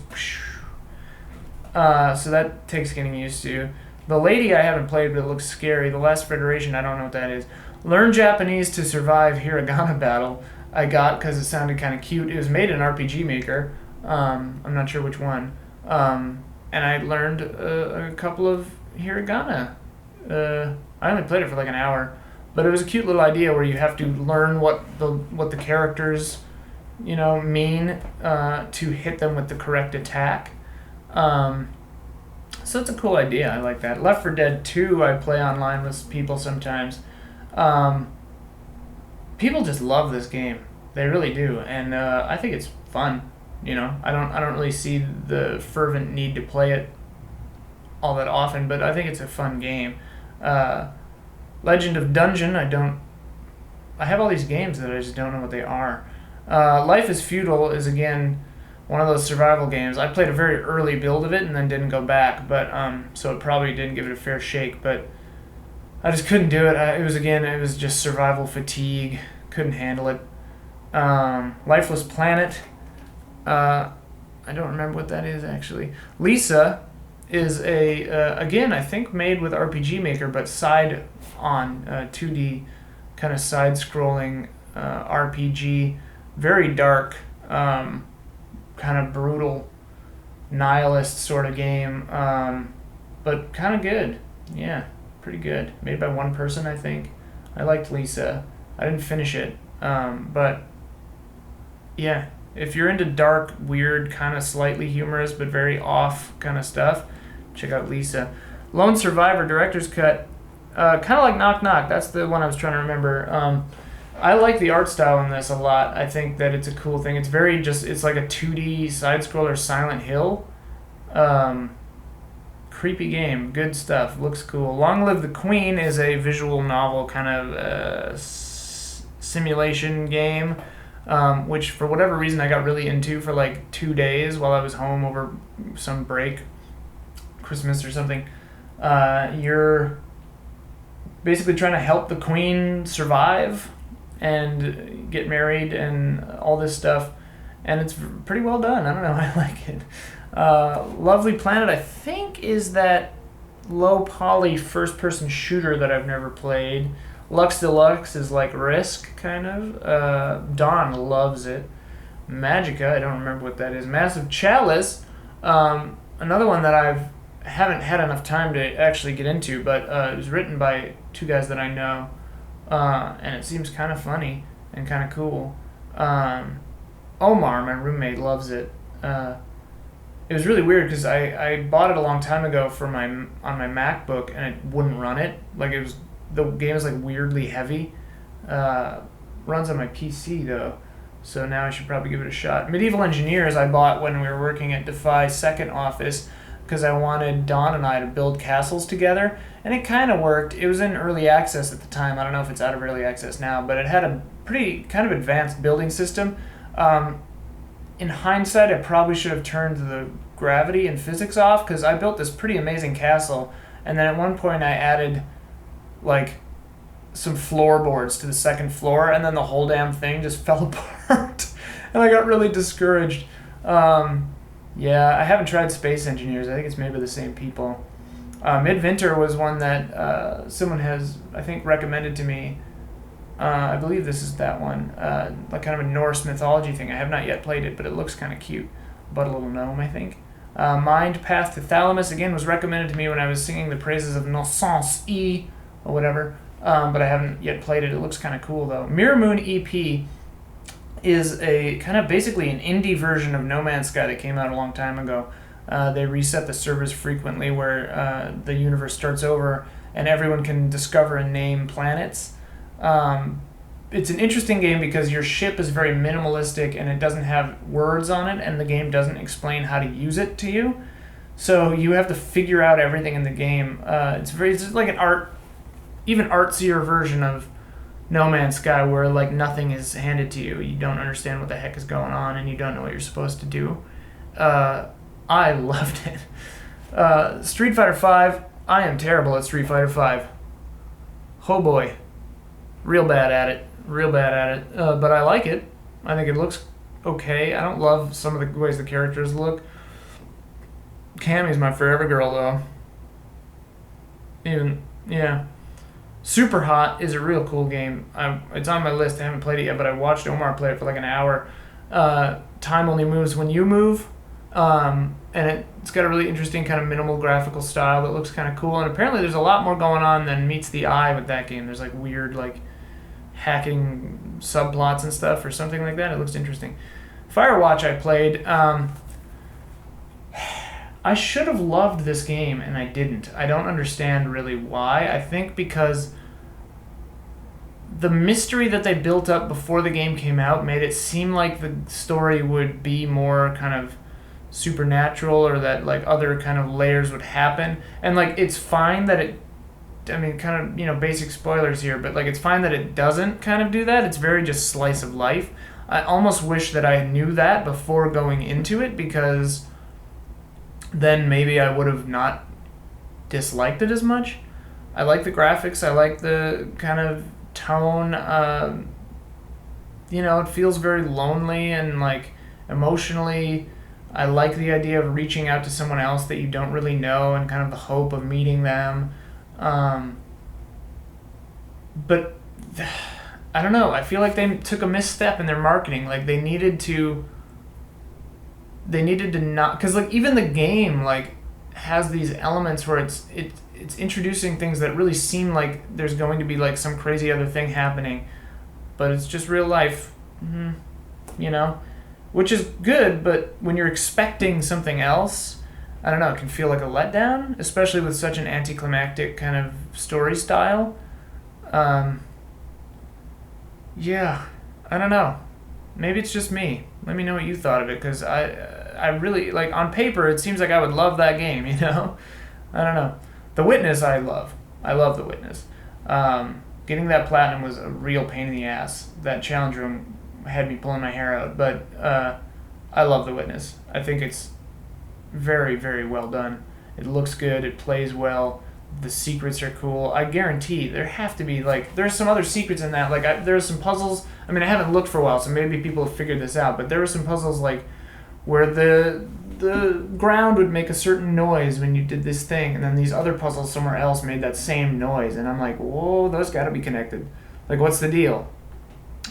so that takes getting used to. The Lady I haven't played, but it looks scary. The Last Federation, I don't know what that is. Learn Japanese to Survive Hiragana Battle I got because it sounded kind of cute. It was made in RPG Maker. I'm not sure which one. And I learned a couple of hiragana. I only played it for like an hour. But it was a cute little idea where you have to learn what the characters, mean to hit them with the correct attack. So it's a cool idea. I like that. Left 4 Dead 2, I play online with people sometimes. People just love this game. They really do, and I think it's fun. I don't really see the fervent need to play it all that often, but I think it's a fun game. Legend of Dungeon, I have all these games that I just don't know what they are. Life is Feudal is, again, one of those survival games. I played a very early build of it and then didn't go back, but so it probably didn't give it a fair shake, but I just couldn't do it. It was just survival fatigue. Couldn't handle it. Lifeless Planet. I don't remember what that is, actually. Lisa is again, I think made with RPG Maker, but side-on 2D kind of side-scrolling RPG. Very dark, kind of brutal, nihilist sort of game, but kind of good. Yeah, pretty good. Made by one person, I think. I liked Lisa. I didn't finish it, but yeah, if you're into dark, weird, kind of slightly humorous but very off kind of stuff, check out Lisa. Lone Survivor Director's Cut, kind of like Knock Knock. That's the one I was trying to remember. I like the art style in this a lot. I think that it's a cool thing. It's it's like a 2D side-scroller Silent Hill. Creepy game. Good stuff. Looks cool. Long Live the Queen is a visual novel kind of simulation game, which for whatever reason I got really into for like 2 days while I was home over some break, Christmas or something. You're basically trying to help the queen survive and get married and all this stuff, and it's pretty well done. I don't know, I like it. Lovely Planet, I think, is that low poly first person shooter that I've never played. Lux Deluxe is like Risk, kind of. Dawn loves it. Magica, I don't remember what that is. Massive Chalice, another one that haven't had enough time to actually get into, but it was written by two guys that I know, and it seems kind of funny and kind of cool. Omar, my roommate, loves it. It was really weird because I bought it a long time ago on my MacBook, and it wouldn't run it. Like, the game is like weirdly heavy. Runs on my PC though, so now I should probably give it a shot. Medieval Engineers I bought when we were working at Defy's second office because I wanted Dawn and I to build castles together, and it kind of worked. It was in early access at the time. I don't know if it's out of early access now, but it had a pretty kind of advanced building system. In hindsight, I probably should have turned the gravity and physics off because I built this pretty amazing castle, and then at one point I added like some floorboards to the second floor, and then the whole damn thing just fell apart, and I got really discouraged. Yeah, I haven't tried Space Engineers. I think it's made by the same people. Midwinter was one that someone has, I think, recommended to me. I believe this is that one, like kind of a Norse mythology thing. I have not yet played it, but it looks kind of cute. But a little gnome, I think. Mind Path to Thalamus, again, was recommended to me when I was singing the praises of Nonsense E, or whatever, but I haven't yet played it. It looks kind of cool, though. Mirror Moon EP is a kind of basically an indie version of No Man's Sky that came out a long time ago. They reset the servers frequently where the universe starts over and everyone can discover and name planets. It's an interesting game because your ship is very minimalistic and it doesn't have words on it, and the game doesn't explain how to use it to you. So you have to figure out everything in the game. It's just like an even artsier version of No Man's Sky, where like nothing is handed to you. You don't understand what the heck is going on, and you don't know what you're supposed to do. I loved it. Street Fighter V. I am terrible at Street Fighter V. Oh boy, real bad at it. But I like it. I think it looks okay. I don't love some of the ways the characters look. Cammy's my forever girl, though. Yeah. Super Hot is a real cool game. It's on my list. I haven't played it yet, but I watched Omar play it for like an hour. Time only moves when you move. And it's got a really interesting kind of minimal graphical style that looks kind of cool. And apparently there's a lot more going on than meets the eye with that game. There's like weird like hacking subplots and stuff or something like that. It looks interesting. Firewatch I played. I should have loved this game, and I didn't. I don't understand really why. I think because the mystery that they built up before the game came out made it seem like the story would be more kind of supernatural, or that like other kind of layers would happen. And like it's fine that it, I mean, kind of, basic spoilers here, but like it's fine that it doesn't kind of do that. It's very just slice of life. I almost wish that I knew that before going into it, because then maybe I would have not disliked it as much. I like the graphics. I like the kind of tone. It feels very lonely and like emotionally. I like the idea of reaching out to someone else that you don't really know and kind of the hope of meeting them. But I don't know. I feel like they took a misstep in their marketing. Like they needed to not, because like even the game like has these elements where it's introducing things that really seem like there's going to be like some crazy other thing happening, but it's just real life, which is good. But when you're expecting something else, I don't know, it can feel like a letdown, especially with such an anticlimactic kind of story style. Yeah, I don't know. Maybe it's just me. Let me know what you thought of it, because I really, like, on paper, it seems like I would love that game, I don't know. The Witness, I love. I love The Witness. Getting that platinum was a real pain in the ass. That challenge room had me pulling my hair out, but I love The Witness. I think it's very, very well done. It looks good. It plays well. The secrets are cool. I guarantee there have to be, like, there's some other secrets in that. Like, there's some puzzles. I mean, I haven't looked for a while, so maybe people have figured this out. But there were some puzzles, like, where the ground would make a certain noise when you did this thing, and then these other puzzles somewhere else made that same noise. And I'm like, whoa, those got to be connected. Like, what's the deal?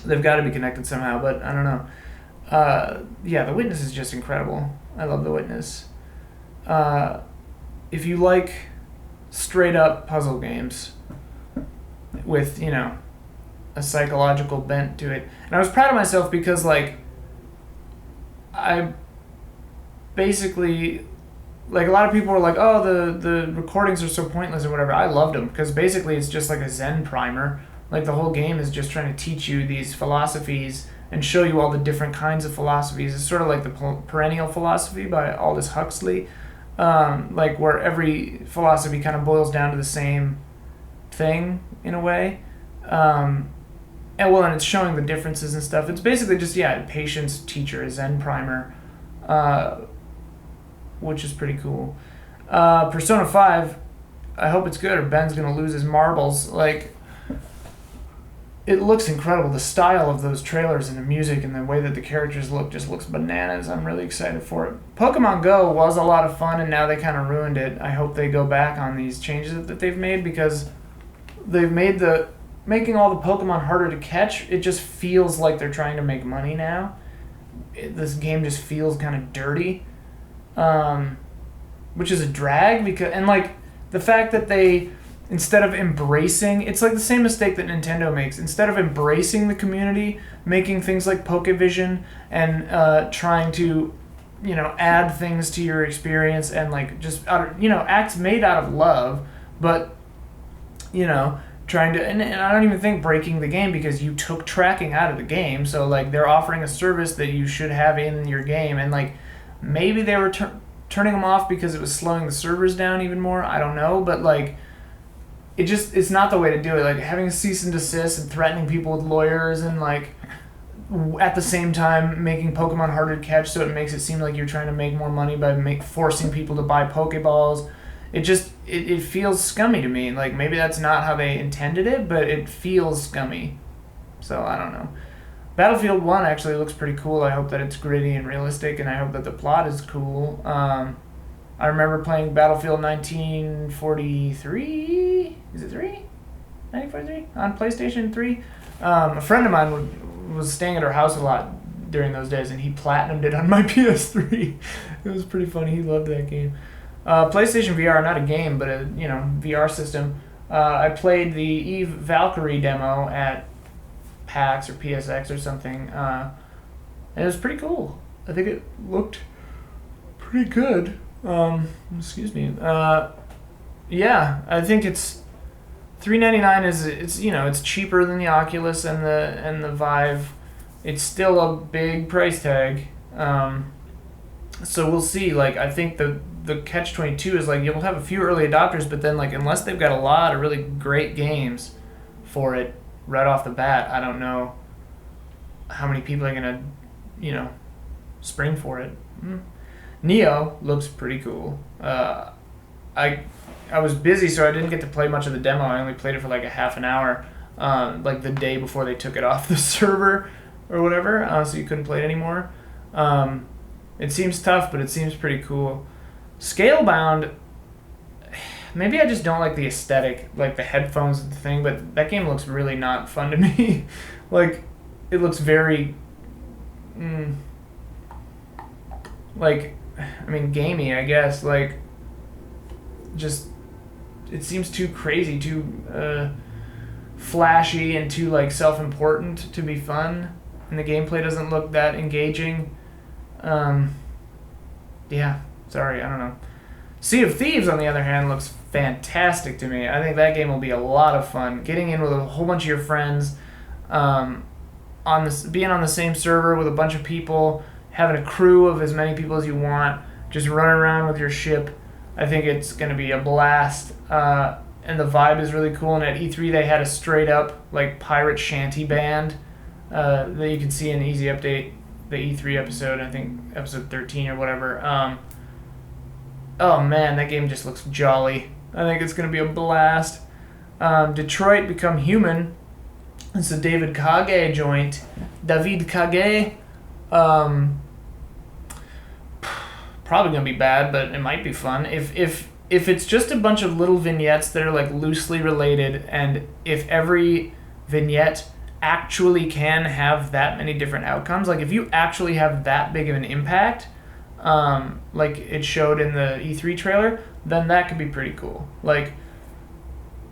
They've got to be connected somehow, but I don't know. Yeah, The Witness is just incredible. I love The Witness. If you like straight up puzzle games with, a psychological bent to it. And I was proud of myself because, like, I basically, like, a lot of people were like, oh, the recordings are so pointless or whatever. I loved them because basically it's just like a Zen primer. Like, the whole game is just trying to teach you these philosophies and show you all the different kinds of philosophies. It's sort of like the Perennial Philosophy by Aldous Huxley. Like, where every philosophy kind of boils down to the same thing in a way. And it's showing the differences and stuff. It's basically just, patience teacher, a Zen primer, which is pretty cool. Persona 5, I hope it's good or Ben's going to lose his marbles. Like, it looks incredible. The style of those trailers and the music and the way that the characters look just looks bananas. I'm really excited for it. Pokemon Go was a lot of fun, and now they kind of ruined it. I hope they go back on these changes that they've made, because they've made making all the Pokemon harder to catch. It just feels like they're trying to make money now. This game just feels kind of dirty, which is a drag, and like the fact that they, instead of embracing, it's like the same mistake that Nintendo makes. Instead of embracing the community, making things like Pokevision and trying to, add things to your experience and, like, just acts made out of love, but trying to, and I don't even think breaking the game, because you took tracking out of the game. So, like, they're offering a service that you should have in your game, and, like, maybe they were turning them off because it was slowing the servers down even more. I don't know, but, like, it's not the way to do it. Like, having a cease and desist and threatening people with lawyers and, like, at the same time making Pokemon harder to catch, so it makes it seem like you're trying to make more money by forcing people to buy Pokeballs. It feels scummy to me. Like, maybe that's not how they intended it, but it feels scummy. So, I don't know. Battlefield 1 actually looks pretty cool. I hope that it's gritty and realistic, and I hope that the plot is cool. I remember playing Battlefield 1943. Is it 3? 1943? On PlayStation 3. A friend of mine was staying at her house a lot during those days, and he platinumed it on my PS3. It was pretty funny. He loved that game. PlayStation VR, not a game, but a VR system. I played the Eve Valkyrie demo at PAX or PSX or something, and it was pretty cool. I think it looked pretty good. Excuse me. Yeah, I think it's $399 it's cheaper than the Oculus and the Vive. It's still a big price tag. So we'll see. Like, I think the catch-22 is, like, you'll have a few early adopters, but then, like, unless they've got a lot of really great games for it right off the bat, I don't know how many people are gonna, spring for it. Neo looks pretty cool. I was busy, so I didn't get to play much of the demo. I only played it for like a half an hour, like the day before they took it off the server or whatever, so you couldn't play it anymore. It seems tough, but it seems pretty cool. Scalebound, maybe I just don't like the aesthetic, like the headphones and the thing, but that game looks really not fun to me. Like, it looks very, gamey, I guess. Like, just, it seems too crazy, too flashy, and too, like, self-important to be fun. And the gameplay doesn't look that engaging. Yeah, sorry, I don't know. Sea of Thieves, on the other hand, looks fantastic to me. I think that game will be a lot of fun. Getting in with a whole bunch of your friends, being on the same server with a bunch of people, having a crew of as many people as you want, just running around with your ship. I think it's going to be a blast. And the vibe is really cool. And at E3, they had a straight-up, like, pirate shanty band that you can see in Easy Update, the E3 episode, I think episode 13 or whatever. Oh man, that game just looks jolly. I think it's going to be a blast. Detroit Become Human. It's a David Kage joint. David Kage. Probably going to be bad, but it might be fun. If it's just a bunch of little vignettes that are like loosely related, and if every vignette actually can have that many different outcomes, like if you actually have that big of an impact, like it showed in the E3 trailer, then that could be pretty cool. Like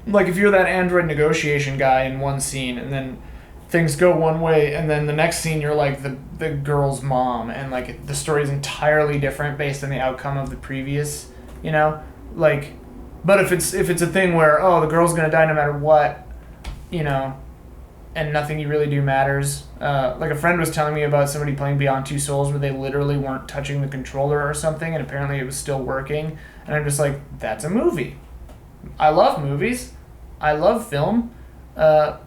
if you're that android negotiation guy in one scene, and then things go one way, and then the next scene you're like the girl's mom, and like the story is entirely different based on the outcome of the previous, you know, like. But if it's a thing where, oh, the girl's gonna die no matter what, you know, and nothing you really do matters. Like a friend was telling me about somebody playing Beyond Two Souls where they literally weren't touching the controller or something, and apparently it was still working. And I'm just like, that's a movie. I love movies. I love film. But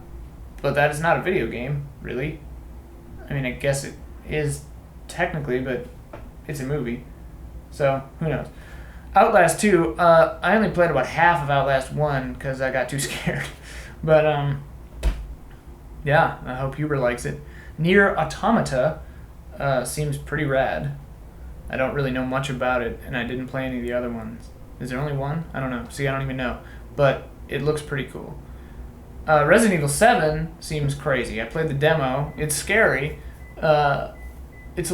that is not a video game, really. I mean, I guess it is technically, but it's a movie. So, who knows? Outlast 2, I only played about half of Outlast 1 because I got too scared. But, yeah, I hope Huber likes it. Nier Automata seems pretty rad. I don't really know much about it, and I didn't play any of the other ones. Is there only one? I don't know. See, I don't even know. But it looks pretty cool. Resident Evil 7 seems crazy. I played the demo. It's scary. It's a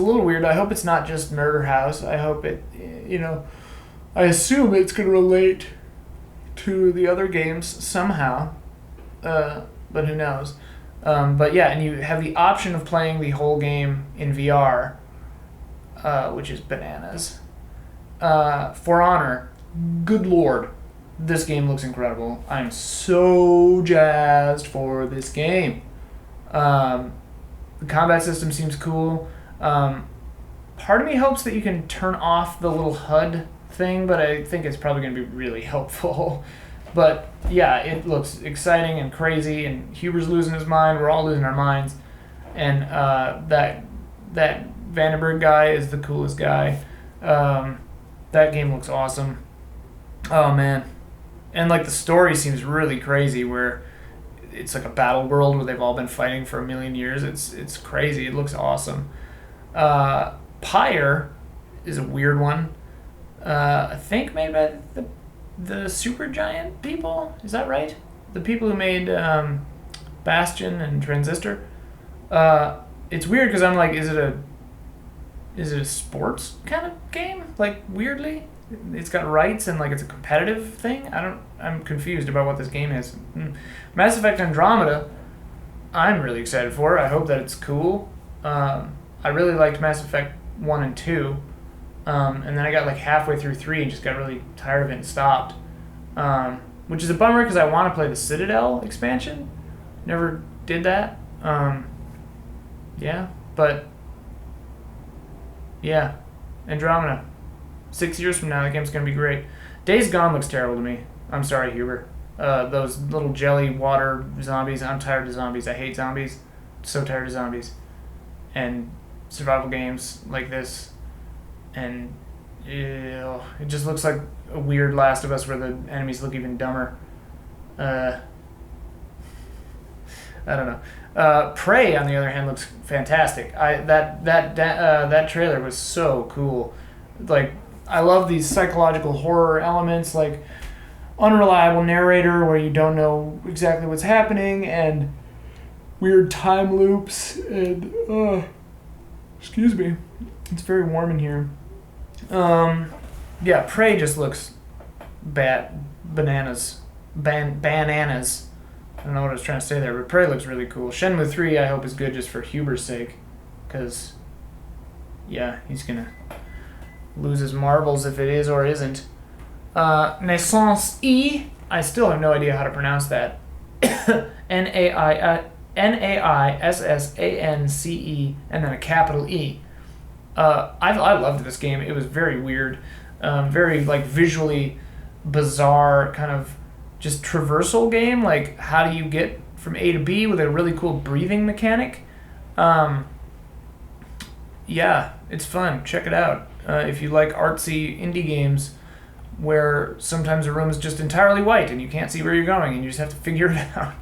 little weird. I hope it's not just Murder House. I hope it, you know, I assume it's going to relate to the other games somehow. But who knows? But yeah, and you have the option of playing the whole game in VR, which is bananas. For Honor, good lord, this game looks incredible. I'm so jazzed for this game. The combat system seems cool. Part of me hopes that you can turn off the little HUD thing, but I think it's probably going to be really helpful. But yeah, it looks exciting and crazy, and Huber's losing his mind. We're all losing our minds. And that Vandenberg guy is the coolest guy. That game looks awesome. Oh man. And like the story seems really crazy, where it's like a battle world where they've all been fighting for a million years. It's crazy. It looks awesome. Pyre is a weird one. I think made by the Supergiant people. Is that right? The people who made Bastion and Transistor. It's weird because I'm like, is it a sports kind of game? Like weirdly, it's got rights and like it's a competitive thing. I'm confused about what this game is. Mass Effect Andromeda, I'm really excited for. I hope that it's cool. I really liked Mass Effect 1 and 2. And then I got like halfway through 3 and just got really tired of it and stopped. Which is a bummer because I want to play the Citadel expansion. Never did that. Yeah, but yeah, Andromeda. 6 years from now, that game's gonna be great. Days Gone looks terrible to me. I'm sorry, Huber. Those little jelly water zombies. I'm tired of zombies. I hate zombies. So tired of zombies. And survival games like this. And ew, it just looks like a weird Last of Us where the enemies look even dumber. I don't know. Prey, on the other hand, looks fantastic. That trailer was so cool. Like, I love these psychological horror elements, like unreliable narrator where you don't know exactly what's happening, and weird time loops, and excuse me, it's very warm in here. Yeah, Prey just looks bananas. Bananas. I don't know what I was trying to say there, but Prey looks really cool. Shenmue 3 I hope is good just for Huber's sake, because yeah, he's gonna lose his marbles if it is or isn't. Naissance E, I still have no idea how to pronounce that. Naissance, and then a capital E. I loved this game. It was very weird, very like visually bizarre, kind of just traversal game. Like, how do you get from A to B with a really cool breathing mechanic? Yeah, it's fun. Check it out. If you like artsy indie games, where sometimes a room is just entirely white and you can't see where you're going and you just have to figure it out.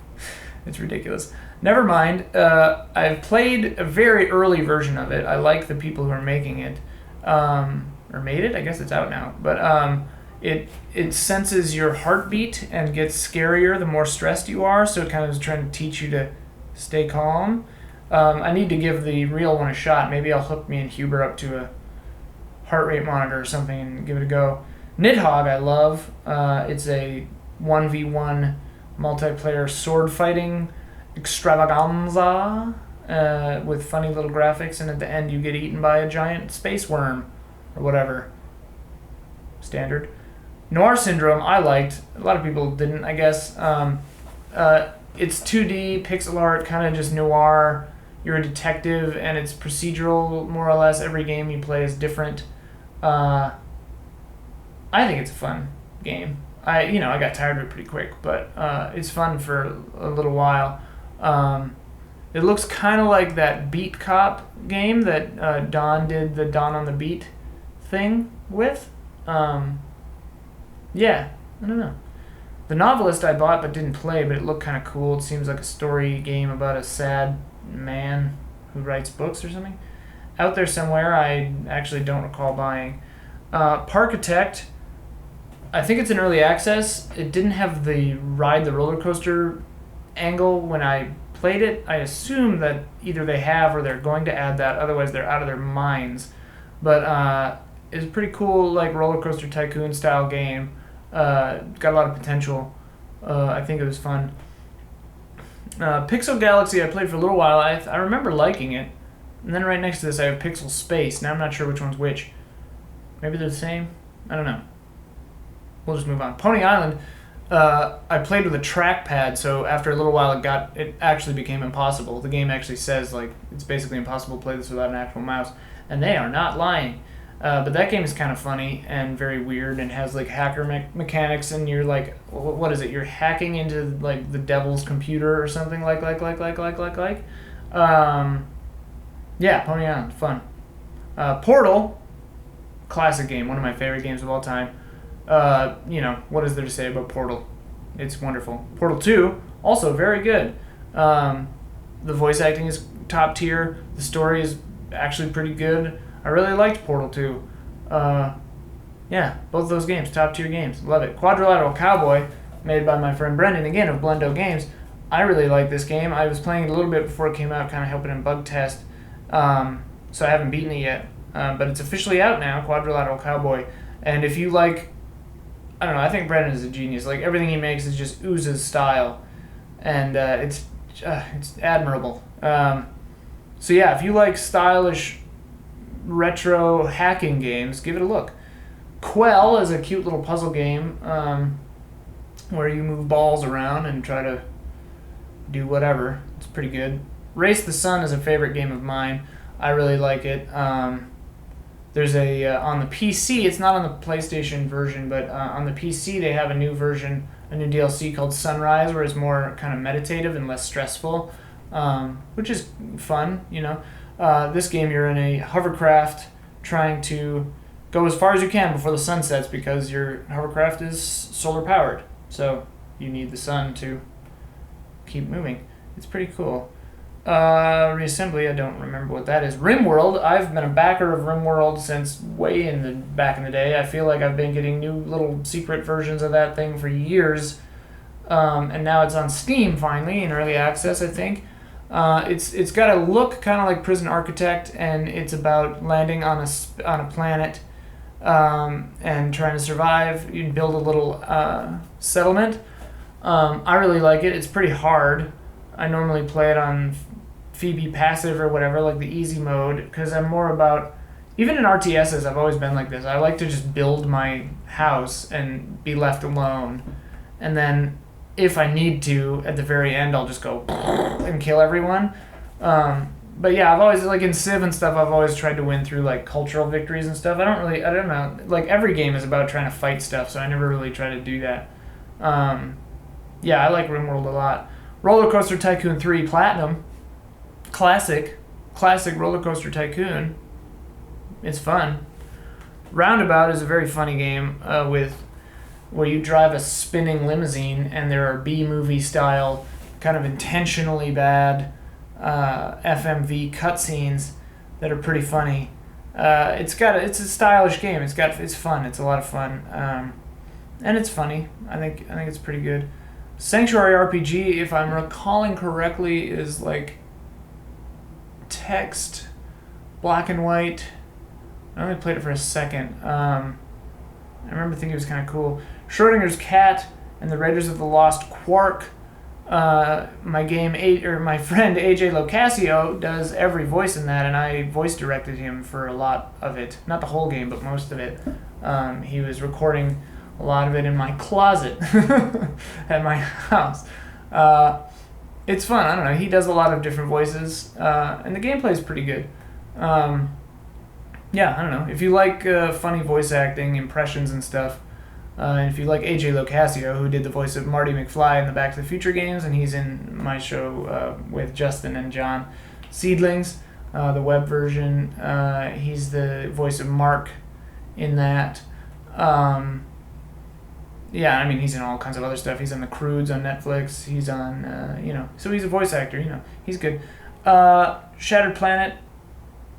It's ridiculous. Never mind. I've played a very early version of it. I like the people who are making it, or made it. I guess it's out now. But it senses your heartbeat and gets scarier the more stressed you are. So it kind of is trying to teach you to stay calm. I need to give the real one a shot. Maybe I'll hook me and Huber up to a heart rate monitor or something and give it a go. Nidhogg I love. It's a 1v1 multiplayer sword fighting extravaganza with funny little graphics, and at the end you get eaten by a giant space worm or whatever. Standard. Noir Syndrome I liked. A lot of people didn't, I guess. It's 2D pixel art, kind of just noir. You're a detective and it's procedural more or less. Every game you play is different. I think it's a fun game. I got tired of it pretty quick, but it's fun for a little while. It looks kind of like that Beat Cop game that Don did the Don on the Beat thing with. Yeah, I don't know. The Novelist I bought but didn't play, but it looked kind of cool. It seems like a story game about a sad man who writes books or something. Out there somewhere, I actually don't recall buying. Parkitect, I think it's in early access. It didn't have the ride the roller coaster angle when I played it. I assume that either they have or they're going to add that. Otherwise, they're out of their minds. But it's a pretty cool, like roller coaster tycoon style game. Got a lot of potential. I think it was fun. Pixel Galaxy I played for a little while. I remember liking it. And then right next to this I have Pixel Space. Now I'm not sure which one's which. Maybe they're the same? I don't know. We'll just move on. Pony Island, I played with a trackpad, so after a little while it actually became impossible. The game actually says like it's basically impossible to play this without an actual mouse, and they are not lying. But that game is kind of funny and very weird and has like hacker mechanics, and you're like, what is it? You're hacking into like the devil's computer or something like. Yeah, Pony Island, fun. Portal, classic game, one of my favorite games of all time. What is there to say about Portal? It's wonderful. Portal 2, also very good. The voice acting is top tier. The story is actually pretty good. I really liked Portal 2. Yeah, both those games, top tier games. Love it. Quadrilateral Cowboy, made by my friend Brendan, again, of Blendo Games. I really like this game. I was playing it a little bit before it came out, kind of helping in bug test. So I haven't beaten it yet. But it's officially out now, Quadrilateral Cowboy. And if you like, I don't know, I think Brendan is a genius. Like, everything he makes is just oozes style. And it's admirable. So yeah, if you like stylish retro hacking games, give it a look. Quell is a cute little puzzle game where you move balls around and try to do whatever. It's pretty good. Race the Sun is a favorite game of mine. I really like it. There's on the PC, it's not on the PlayStation version, but on the PC they have a new version, a new DLC called Sunrise, where it's more kind of meditative and less stressful, which is fun, This game, you're in a hovercraft trying to go as far as you can before the sun sets, because your hovercraft is solar powered, so you need the sun to keep moving. It's pretty cool. Reassembly, I don't remember what that is. RimWorld, I've been a backer of RimWorld since way back in the day. I feel like I've been getting new little secret versions of that thing for years, and now it's on Steam finally in early access, I think. It's got a look kind of like Prison Architect, and it's about landing on a planet and trying to survive. You build a little settlement. I really like it. It's pretty hard. I normally play it on Phoebe Passive or whatever, like the easy mode, because I'm more about, even in RTSs, I've always been like this. I like to just build my house and be left alone. And then if I need to, at the very end, I'll just go and kill everyone. But yeah, I've always, like in Civ and stuff, I've always tried to win through like cultural victories and stuff. I don't know, like every game is about trying to fight stuff, so I never really try to do that. Yeah, I like RimWorld a lot. Roller Coaster Tycoon 3 Platinum. Classic Roller Coaster Tycoon. It's fun. Roundabout is a very funny game with where you drive a spinning limousine and there are B-movie style, kind of intentionally bad FMV cutscenes that are pretty funny. It's a stylish game. It's fun. It's a lot of fun, and it's funny. I think it's pretty good. Sanctuary RPG, if I'm recalling correctly, is like text, black and white. I only played it for a second. I remember thinking it was kind of cool. Schrodinger's Cat and the Raiders of the Lost Quark. My friend AJ Locascio does every voice in that, and I voice directed him for a lot of it. Not the whole game, but most of it. He was recording a lot of it in my closet at my house. It's fun. I don't know. He does a lot of different voices, and the gameplay is pretty good. Yeah, I don't know. If you like funny voice acting, impressions and stuff, and if you like AJ Locascio, who did the voice of Marty McFly in the Back to the Future games, and he's in my show with Justin and John, Seedlings, the web version. He's the voice of Mark in that. Yeah, I mean, he's in all kinds of other stuff. He's on The Croods on Netflix. He's on, so he's a voice actor, he's good. Shattered Planet.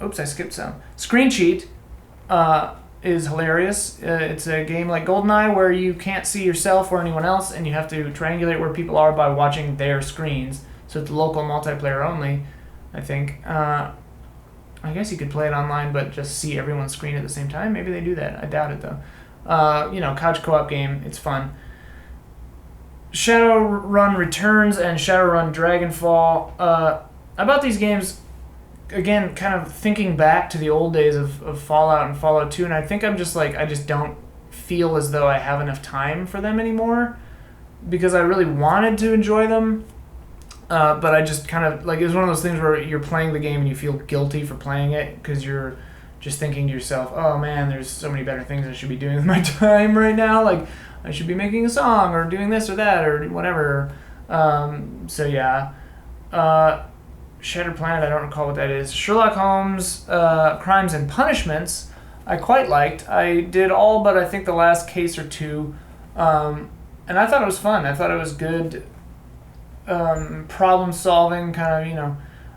Oops, I skipped some. Screen Cheat is hilarious. It's a game like GoldenEye where you can't see yourself or anyone else, and you have to triangulate where people are by watching their screens. So it's local multiplayer only, I think. I guess you could play it online, but just see everyone's screen at the same time. Maybe they do that. I doubt it, though. Couch co-op game. It's fun. Shadowrun Returns and Shadowrun Dragonfall. About these games, again, kind of thinking back to the old days of Fallout and Fallout 2, and I think I'm just like, I just don't feel as though I have enough time for them anymore, because I really wanted to enjoy them, but I just kind of, like, it was one of those things where you're playing the game and you feel guilty for playing it, because you're just thinking to yourself, oh man, there's so many better things I should be doing with my time right now, like, I should be making a song, or doing this or that, or whatever, so yeah. Shattered Planet, I don't recall what that is. Sherlock Holmes, Crimes and Punishments, I quite liked. I did all but I think the last case or two, and I thought it was fun. I thought it was good problem solving, kind of,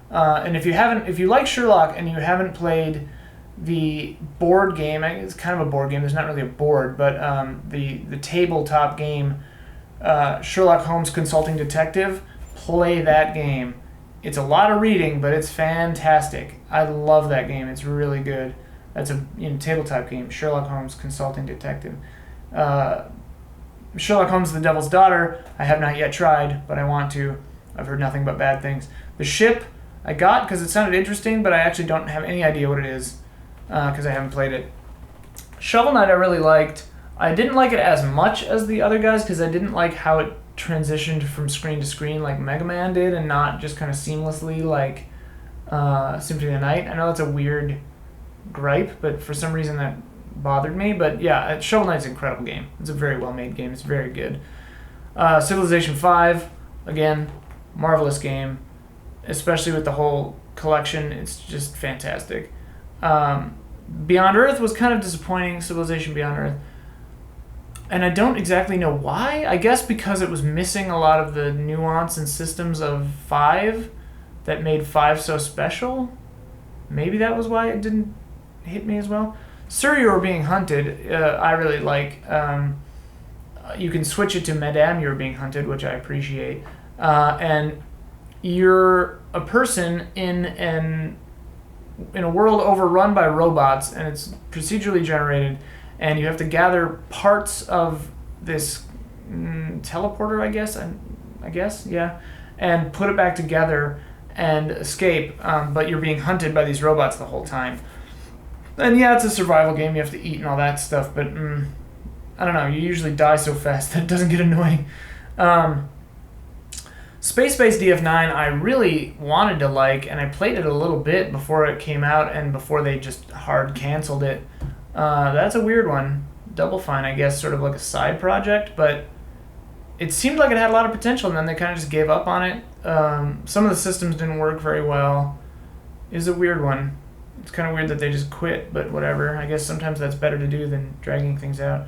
and if you like Sherlock and you haven't played the board game, it's kind of a board game, there's not really a board, but the tabletop game, Sherlock Holmes Consulting Detective, play that game. It's a lot of reading, but it's fantastic. I love that game. It's really good. That's a tabletop game, Sherlock Holmes Consulting Detective. Sherlock Holmes The Devil's Daughter, I have not yet tried, but I want to. I've heard nothing but bad things. The Ship, I got because it sounded interesting, but I actually don't have any idea what it is because I haven't played it. Shovel Knight I really liked. I didn't like it as much as the other guys because I didn't like how it transitioned from screen to screen like Mega Man did, and not just kind of seamlessly like Symphony of the Night. I know that's a weird gripe, but for some reason that bothered me. But yeah, Shovel Knight's an incredible game. It's a very well made game. It's very good. Civilization 5, again, marvelous game, especially with the whole collection. It's just fantastic. Beyond Earth was kind of disappointing, Civilization Beyond Earth. And I don't exactly know why. I guess because it was missing a lot of the nuance and systems of 5 that made 5 so special. Maybe that was why it didn't hit me as well. Sir, You're Being Hunted, I really like. You can switch it to Madame, You're Being Hunted, which I appreciate. And you're a person in a world overrun by robots, and it's procedurally generated, and you have to gather parts of this teleporter, I guess, yeah, and put it back together and escape, but you're being hunted by these robots the whole time. And yeah, it's a survival game, you have to eat and all that stuff, but I don't know, you usually die so fast that it doesn't get annoying. Space Base DF9 I really wanted to like, and I played it a little bit before it came out and before they just hard canceled it. That's a weird one. Double Fine, I guess, sort of like a side project, but it seemed like it had a lot of potential, and then they kind of just gave up on it. Some of the systems didn't work very well. It was a weird one. It's kind of weird that they just quit, but whatever. I guess sometimes that's better to do than dragging things out.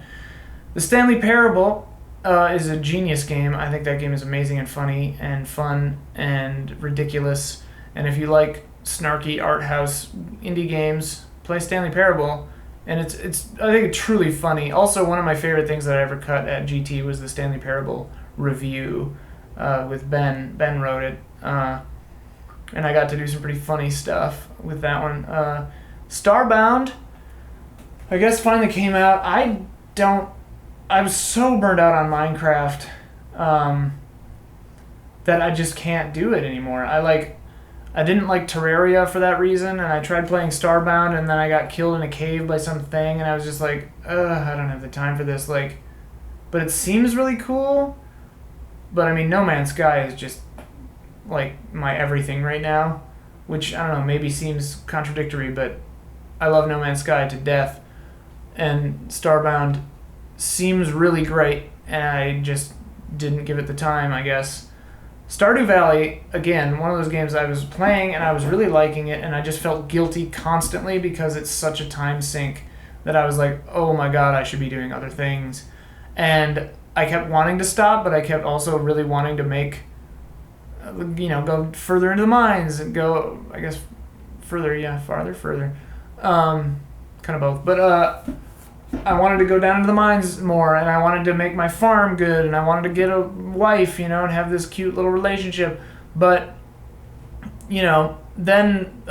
The Stanley Parable is a genius game. I think that game is amazing and funny and fun and ridiculous. And if you like snarky art house indie games, play Stanley Parable. And it's I think it's truly funny. Also, one of my favorite things that I ever cut at GT was the Stanley Parable review with Ben. Ben wrote it. And I got to do some pretty funny stuff with that one. Starbound, I guess, finally came out. I was so burned out on Minecraft that I just can't do it anymore. I didn't like Terraria for that reason, and I tried playing Starbound, and then I got killed in a cave by something, and I was just like, I don't have the time for this. But it seems really cool. But I mean, No Man's Sky is just like my everything right now, which I don't know, maybe seems contradictory, but I love No Man's Sky to death, and Starbound seems really great, and I just didn't give it the time, I guess. Stardew Valley, again, one of those games I was playing and I was really liking it, and I just felt guilty constantly because it's such a time sink that I was like, oh my god, I should be doing other things. And I kept wanting to stop, but I kept also really wanting to go further into the mines and go, I guess, further. Kind of both. But I wanted to go down into the mines more, and I wanted to make my farm good, and I wanted to get a wife, and have this cute little relationship. But, then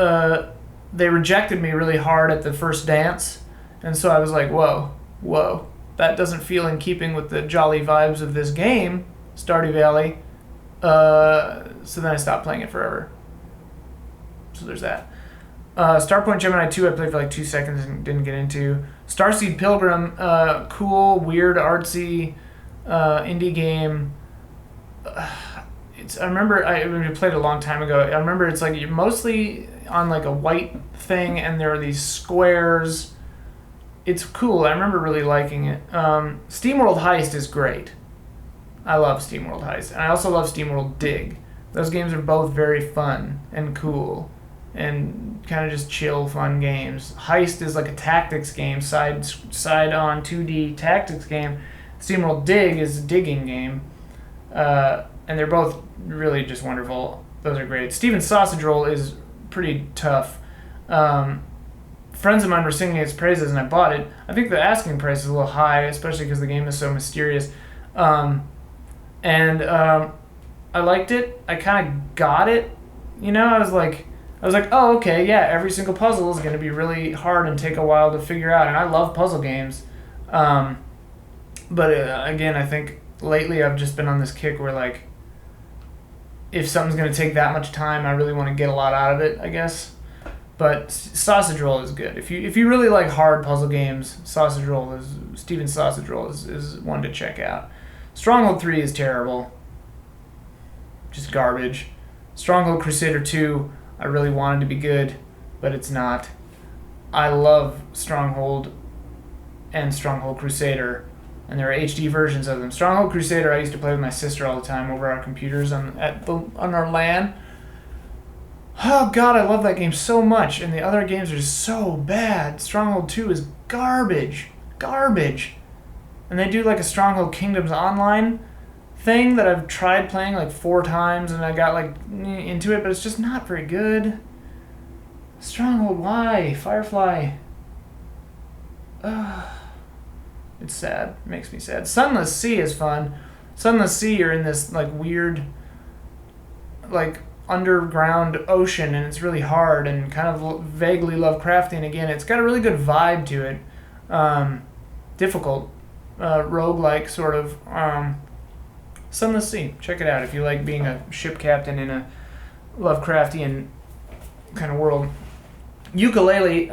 they rejected me really hard at the first dance, and so I was like, whoa, that doesn't feel in keeping with the jolly vibes of this game, Stardew Valley. So then I stopped playing it forever. So there's that. Starpoint Gemini 2 I played for like 2 seconds and didn't get into. Starseed Pilgrim, cool, weird, artsy, indie game. I remember I played it a long time ago. I remember it's like you're mostly on like a white thing and there are these squares. It's cool. I remember really liking it. SteamWorld Heist is great. I love SteamWorld Heist. And I also love SteamWorld Dig. Those games are both very fun and cool and kind of just chill, fun games. Heist is like a tactics game, side on 2D tactics game. SteamWorld Dig is a digging game. And they're both really just wonderful. Those are great. Steven Sausage Roll is pretty tough. Friends of mine were singing its praises and I bought it. I think the asking price is a little high, especially because the game is so mysterious. I liked it. I kind of got it. I was like, oh, okay, yeah, every single puzzle is going to be really hard and take a while to figure out. And I love puzzle games. But again, I think lately I've just been on this kick where, like, if something's going to take that much time, I really want to get a lot out of it, I guess. But Sausage Roll is good. If you really like hard puzzle games, Steven Sausage Roll is one to check out. Stronghold 3 is terrible. Just garbage. Stronghold Crusader 2, I really wanted to be good, but it's not. I love Stronghold and Stronghold Crusader, and there are HD versions of them. Stronghold Crusader I used to play with my sister all the time over our computers on our LAN. Oh god, I love that game so much, and the other games are just so bad. Stronghold 2 is garbage. And they do like a Stronghold Kingdoms Online thing that I've tried playing like 4 times, and I got like into it, but it's just not very good. Stronghold, why? Firefly. It's sad. It makes me sad. Sunless Sea is fun. Sunless Sea, you're in this like weird, like underground ocean, and it's really hard and kind of vaguely Lovecraftian. Again, it's got a really good vibe to it. Difficult, roguelike sort of. Sunless Sea, check it out if you like being a ship captain in a Lovecraftian kind of world. Yooka-Laylee,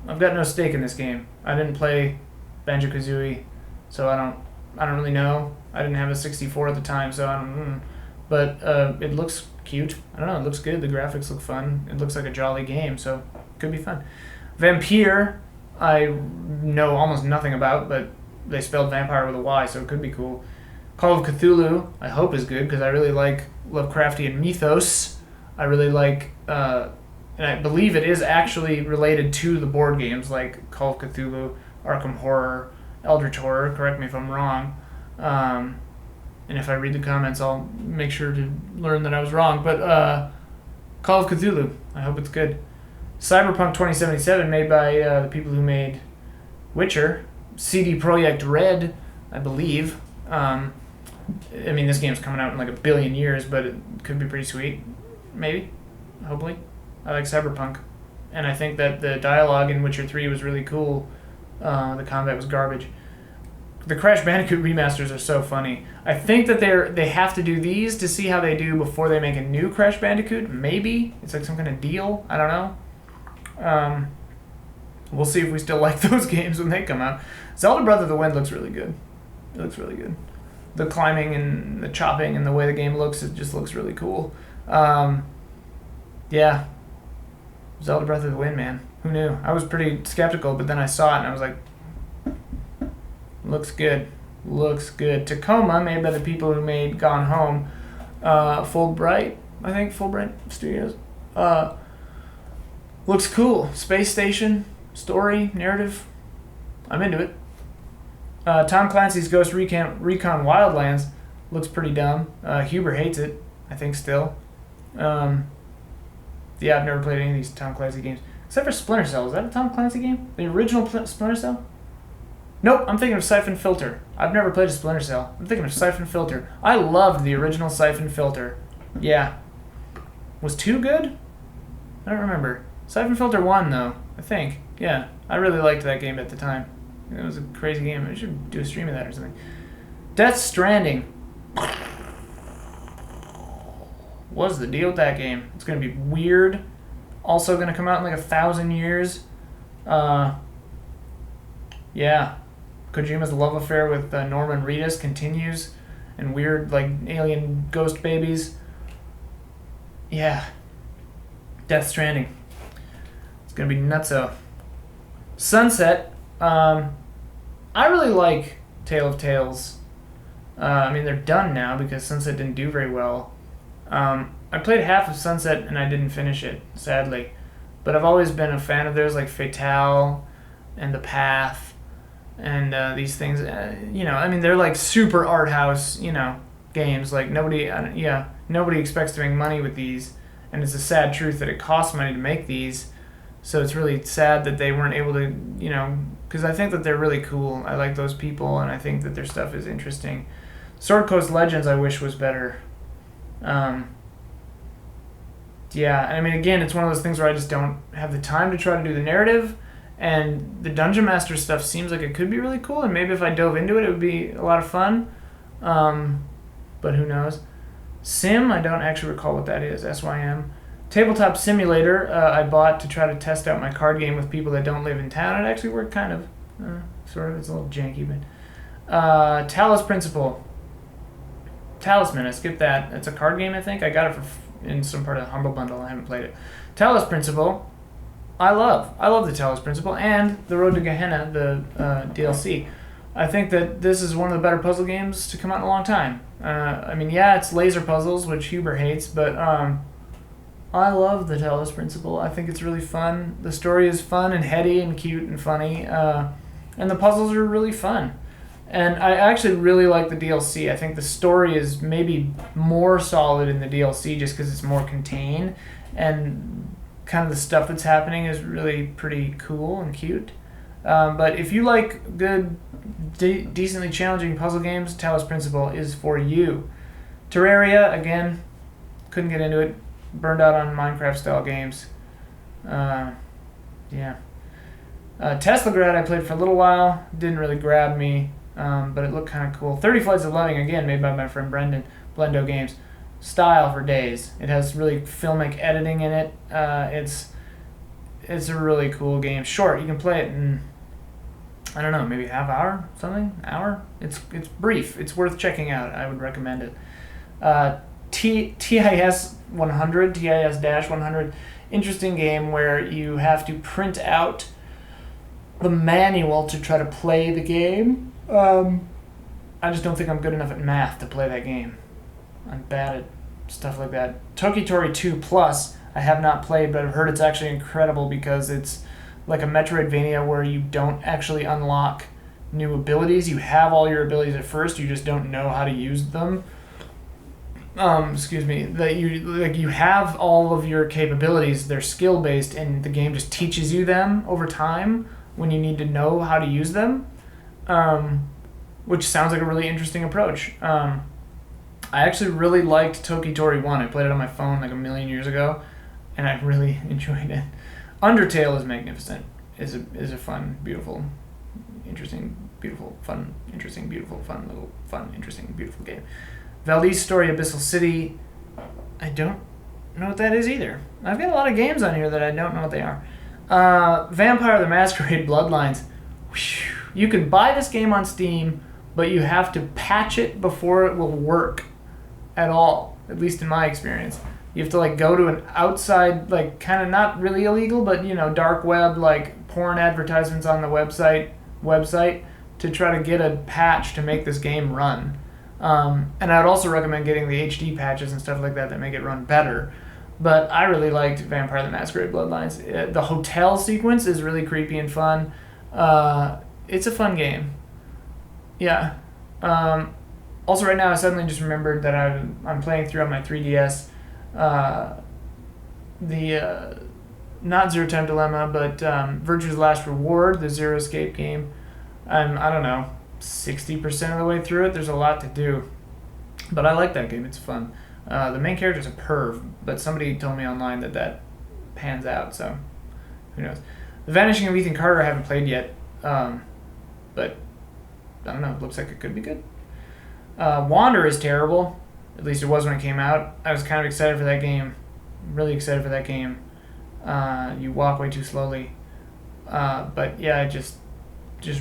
I've got no stake in this game. I didn't play Banjo-Kazooie, so I don't really know. I didn't have a 64 at the time, so I don't. But it looks cute. I don't know. It looks good. The graphics look fun. It looks like a jolly game, so it could be fun. Vampire, I know almost nothing about, but they spelled vampire with a Y, so it could be cool. Call of Cthulhu, I hope is good, because I really like Lovecraftian mythos. I really like, and I believe it is actually related to the board games, like Call of Cthulhu, Arkham Horror, Eldritch Horror. Correct me if I'm wrong. And if I read the comments, I'll make sure to learn that I was wrong. But Call of Cthulhu. I hope it's good. Cyberpunk 2077, made by the people who made Witcher. CD Projekt Red, I believe. I mean, this game's coming out in like a billion years, but it could be pretty sweet. Maybe. Hopefully. I like Cyberpunk. And I think that the dialogue in Witcher 3 was really cool. The combat was garbage. The Crash Bandicoot remasters are so funny. I think that they have to do these to see how they do before they make a new Crash Bandicoot. Maybe. It's like some kind of deal. I don't know. We'll see if we still like those games when they come out. Zelda Breath of the Wind looks really good. It looks really good. The climbing and the chopping and the way the game looks, it just looks really cool. Yeah. Zelda Breath of the Wind, man. Who knew? I was pretty skeptical, but then I saw it and I was like, looks good. Looks good. Tacoma, made by the people who made Gone Home. Fulbright, I think. Fulbright Studios. Looks cool. Space station, story, narrative. I'm into it. Tom Clancy's Ghost Recon Wildlands looks pretty dumb. Huber hates it, I think, still. Yeah, I've never played any of these Tom Clancy games. Except for Splinter Cell. Is that a Tom Clancy game? The original Splinter Cell? Nope, I'm thinking of Siphon Filter. I've never played a Splinter Cell. I'm thinking of Siphon Filter. I loved the original Siphon Filter. Yeah. Was 2 good? I don't remember. Siphon Filter 1, though, I think. Yeah, I really liked that game at the time. It was a crazy game. I should do a stream of that or something. Death Stranding. What's the deal with that game? It's going to be weird. Also going to come out in like 1,000 years. Yeah. Kojima's love affair with Norman Reedus continues. And weird, like, alien ghost babies. Yeah. Death Stranding. It's going to be nutso. Sunset. I really like Tale of Tales. I mean, they're done now because Sunset didn't do very well. I played half of Sunset and I didn't finish it, sadly. But I've always been a fan of theirs, like Fatale and The Path and these things. You know, I mean, they're like super art house, you know, games. Like nobody expects to make money with these, and it's a sad truth that it costs money to make these. So it's really sad that they weren't able to, you know, because I think that they're really cool. I like those people, and I think that their stuff is interesting. Sword Coast Legends, I wish was better. Yeah, I mean, again, it's one of those things where I just don't have the time to try to do the narrative, and the Dungeon Master stuff seems like it could be really cool, and maybe if I dove into it, it would be a lot of fun. But who knows? Sim, I don't actually recall what that is. SYM. Tabletop Simulator, I bought to try to test out my card game with people that don't live in town. It actually worked kind of, sort of. It's a little janky, but Talos Principle. Talisman, I skipped that. It's a card game, I think. I got it in some part of the Humble Bundle. I haven't played it. Talos Principle, I love. I love the Talos Principle and the Road to Gehenna, the DLC. I think that this is one of the better puzzle games to come out in a long time. I mean, yeah, it's laser puzzles, which Huber hates, but I love the Talos Principle. I think it's really fun. The story is fun and heady and cute and funny, and the puzzles are really fun. And I actually really like the DLC. I think the story is maybe more solid in the DLC just because it's more contained, and kind of the stuff that's happening is really pretty cool and cute. But if you like good, decently challenging puzzle games, Talos Principle is for you. Terraria, again, couldn't get into it. Burned out on Minecraft-style games. Yeah. Teslagrad I played for a little while. Didn't really grab me. But it looked kind of cool. 30 Flights of Loving, again, made by my friend Brendan, Blendo Games. Style for days. It has really filmic editing in it. It's a really cool game. Short, you can play it in, I don't know, maybe half hour, something? Hour? It's brief. It's worth checking out. I would recommend it. TIS 100, TIS-100, interesting game where you have to print out the manual to try to play the game. I just don't think I'm good enough at math to play that game. I'm bad at stuff like that. Tokitori 2 Plus, I have not played, but I've heard it's actually incredible because it's like a Metroidvania where you don't actually unlock new abilities. You have all your abilities at first, you just don't know how to use them. That you have all of your capabilities, they're skill based, and the game just teaches you them over time when you need to know how to use them, which sounds like a really interesting approach. I actually really liked Toki Tori 1. I played it on my phone like a million years ago, and I really enjoyed it. Undertale is magnificent. Is a fun, beautiful, interesting, beautiful, fun, interesting, beautiful, fun, little, fun, interesting, beautiful game. Valdez Story Abyssal City, I don't know what that is either. I've got a lot of games on here that I don't know what they are. Vampire the Masquerade Bloodlines. Whew. You can buy this game on Steam, but you have to patch it before it will work at all, at least in my experience. You have to like go to an outside, like kind of not really illegal, but dark web, like porn advertisements on the website to try to get a patch to make this game run. And I'd also recommend getting the HD patches and stuff like that make it run better. But I really liked Vampire the Masquerade Bloodlines. The hotel sequence is really creepy and fun. It's a fun game. Yeah. Also, right now, I suddenly just remembered that I'm playing through on my 3DS not Zero Time Dilemma, but Virtue's Last Reward, the Zero Escape game. I don't know, 60% of the way through it. There's a lot to do, but I like that game. It's fun. The main character's a perv, but somebody told me online that pans out, so who knows. The Vanishing of Ethan Carter I haven't played yet, but I don't know, it looks like it could be good. Wander is terrible, at least it was when it came out. I was kind of excited for that game, really excited for that game. You walk way too slowly, but yeah, just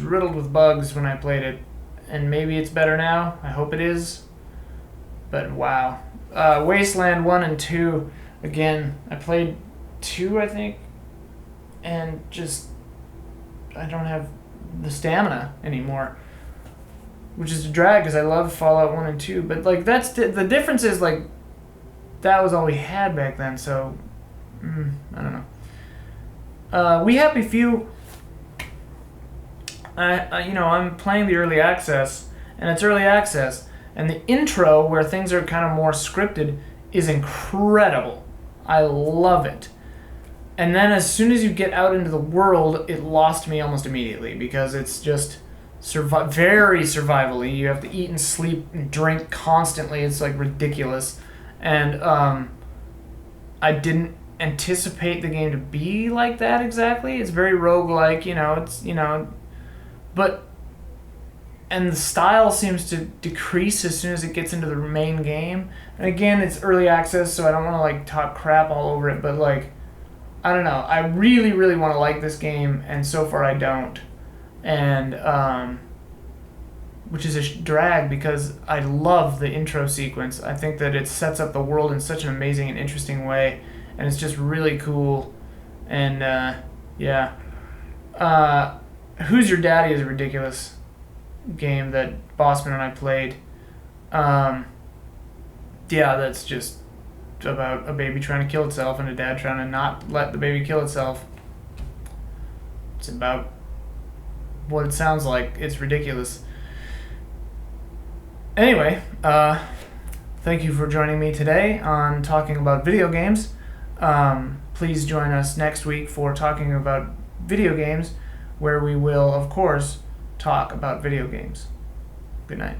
riddled with bugs when I played it, and maybe it's better now. I hope it is, but wow. Wasteland 1 and 2, again, I played 2, I think, and just I don't have the stamina anymore, which is a drag because I love Fallout 1 and 2, but like that's the difference is like that was all we had back then, so I don't know. We Happy Few, I'm playing the early access, and it's early access, and the intro where things are kind of more scripted is incredible. I love it. And then as soon as you get out into the world, it lost me almost immediately because it's just very survival-y. You have to eat and sleep and drink constantly. It's like ridiculous. And I didn't anticipate the game to be like that exactly. It's very roguelike, and the style seems to decrease as soon as it gets into the main game. And again, it's early access, so I don't want to like talk crap all over it, but like I don't know. I really, really want to like this game, and so far I don't. And which is a drag because I love the intro sequence. I think that it sets up the world in such an amazing and interesting way, and it's just really cool. And yeah. Who's Your Daddy is a ridiculous game that Bossman and I played. Yeah, that's just about a baby trying to kill itself and a dad trying to not let the baby kill itself. It's about what it sounds like. It's ridiculous. Anyway, thank you for joining me today on talking about video games. Please join us next week for talking about video games, where we will, of course, talk about video games. Good night.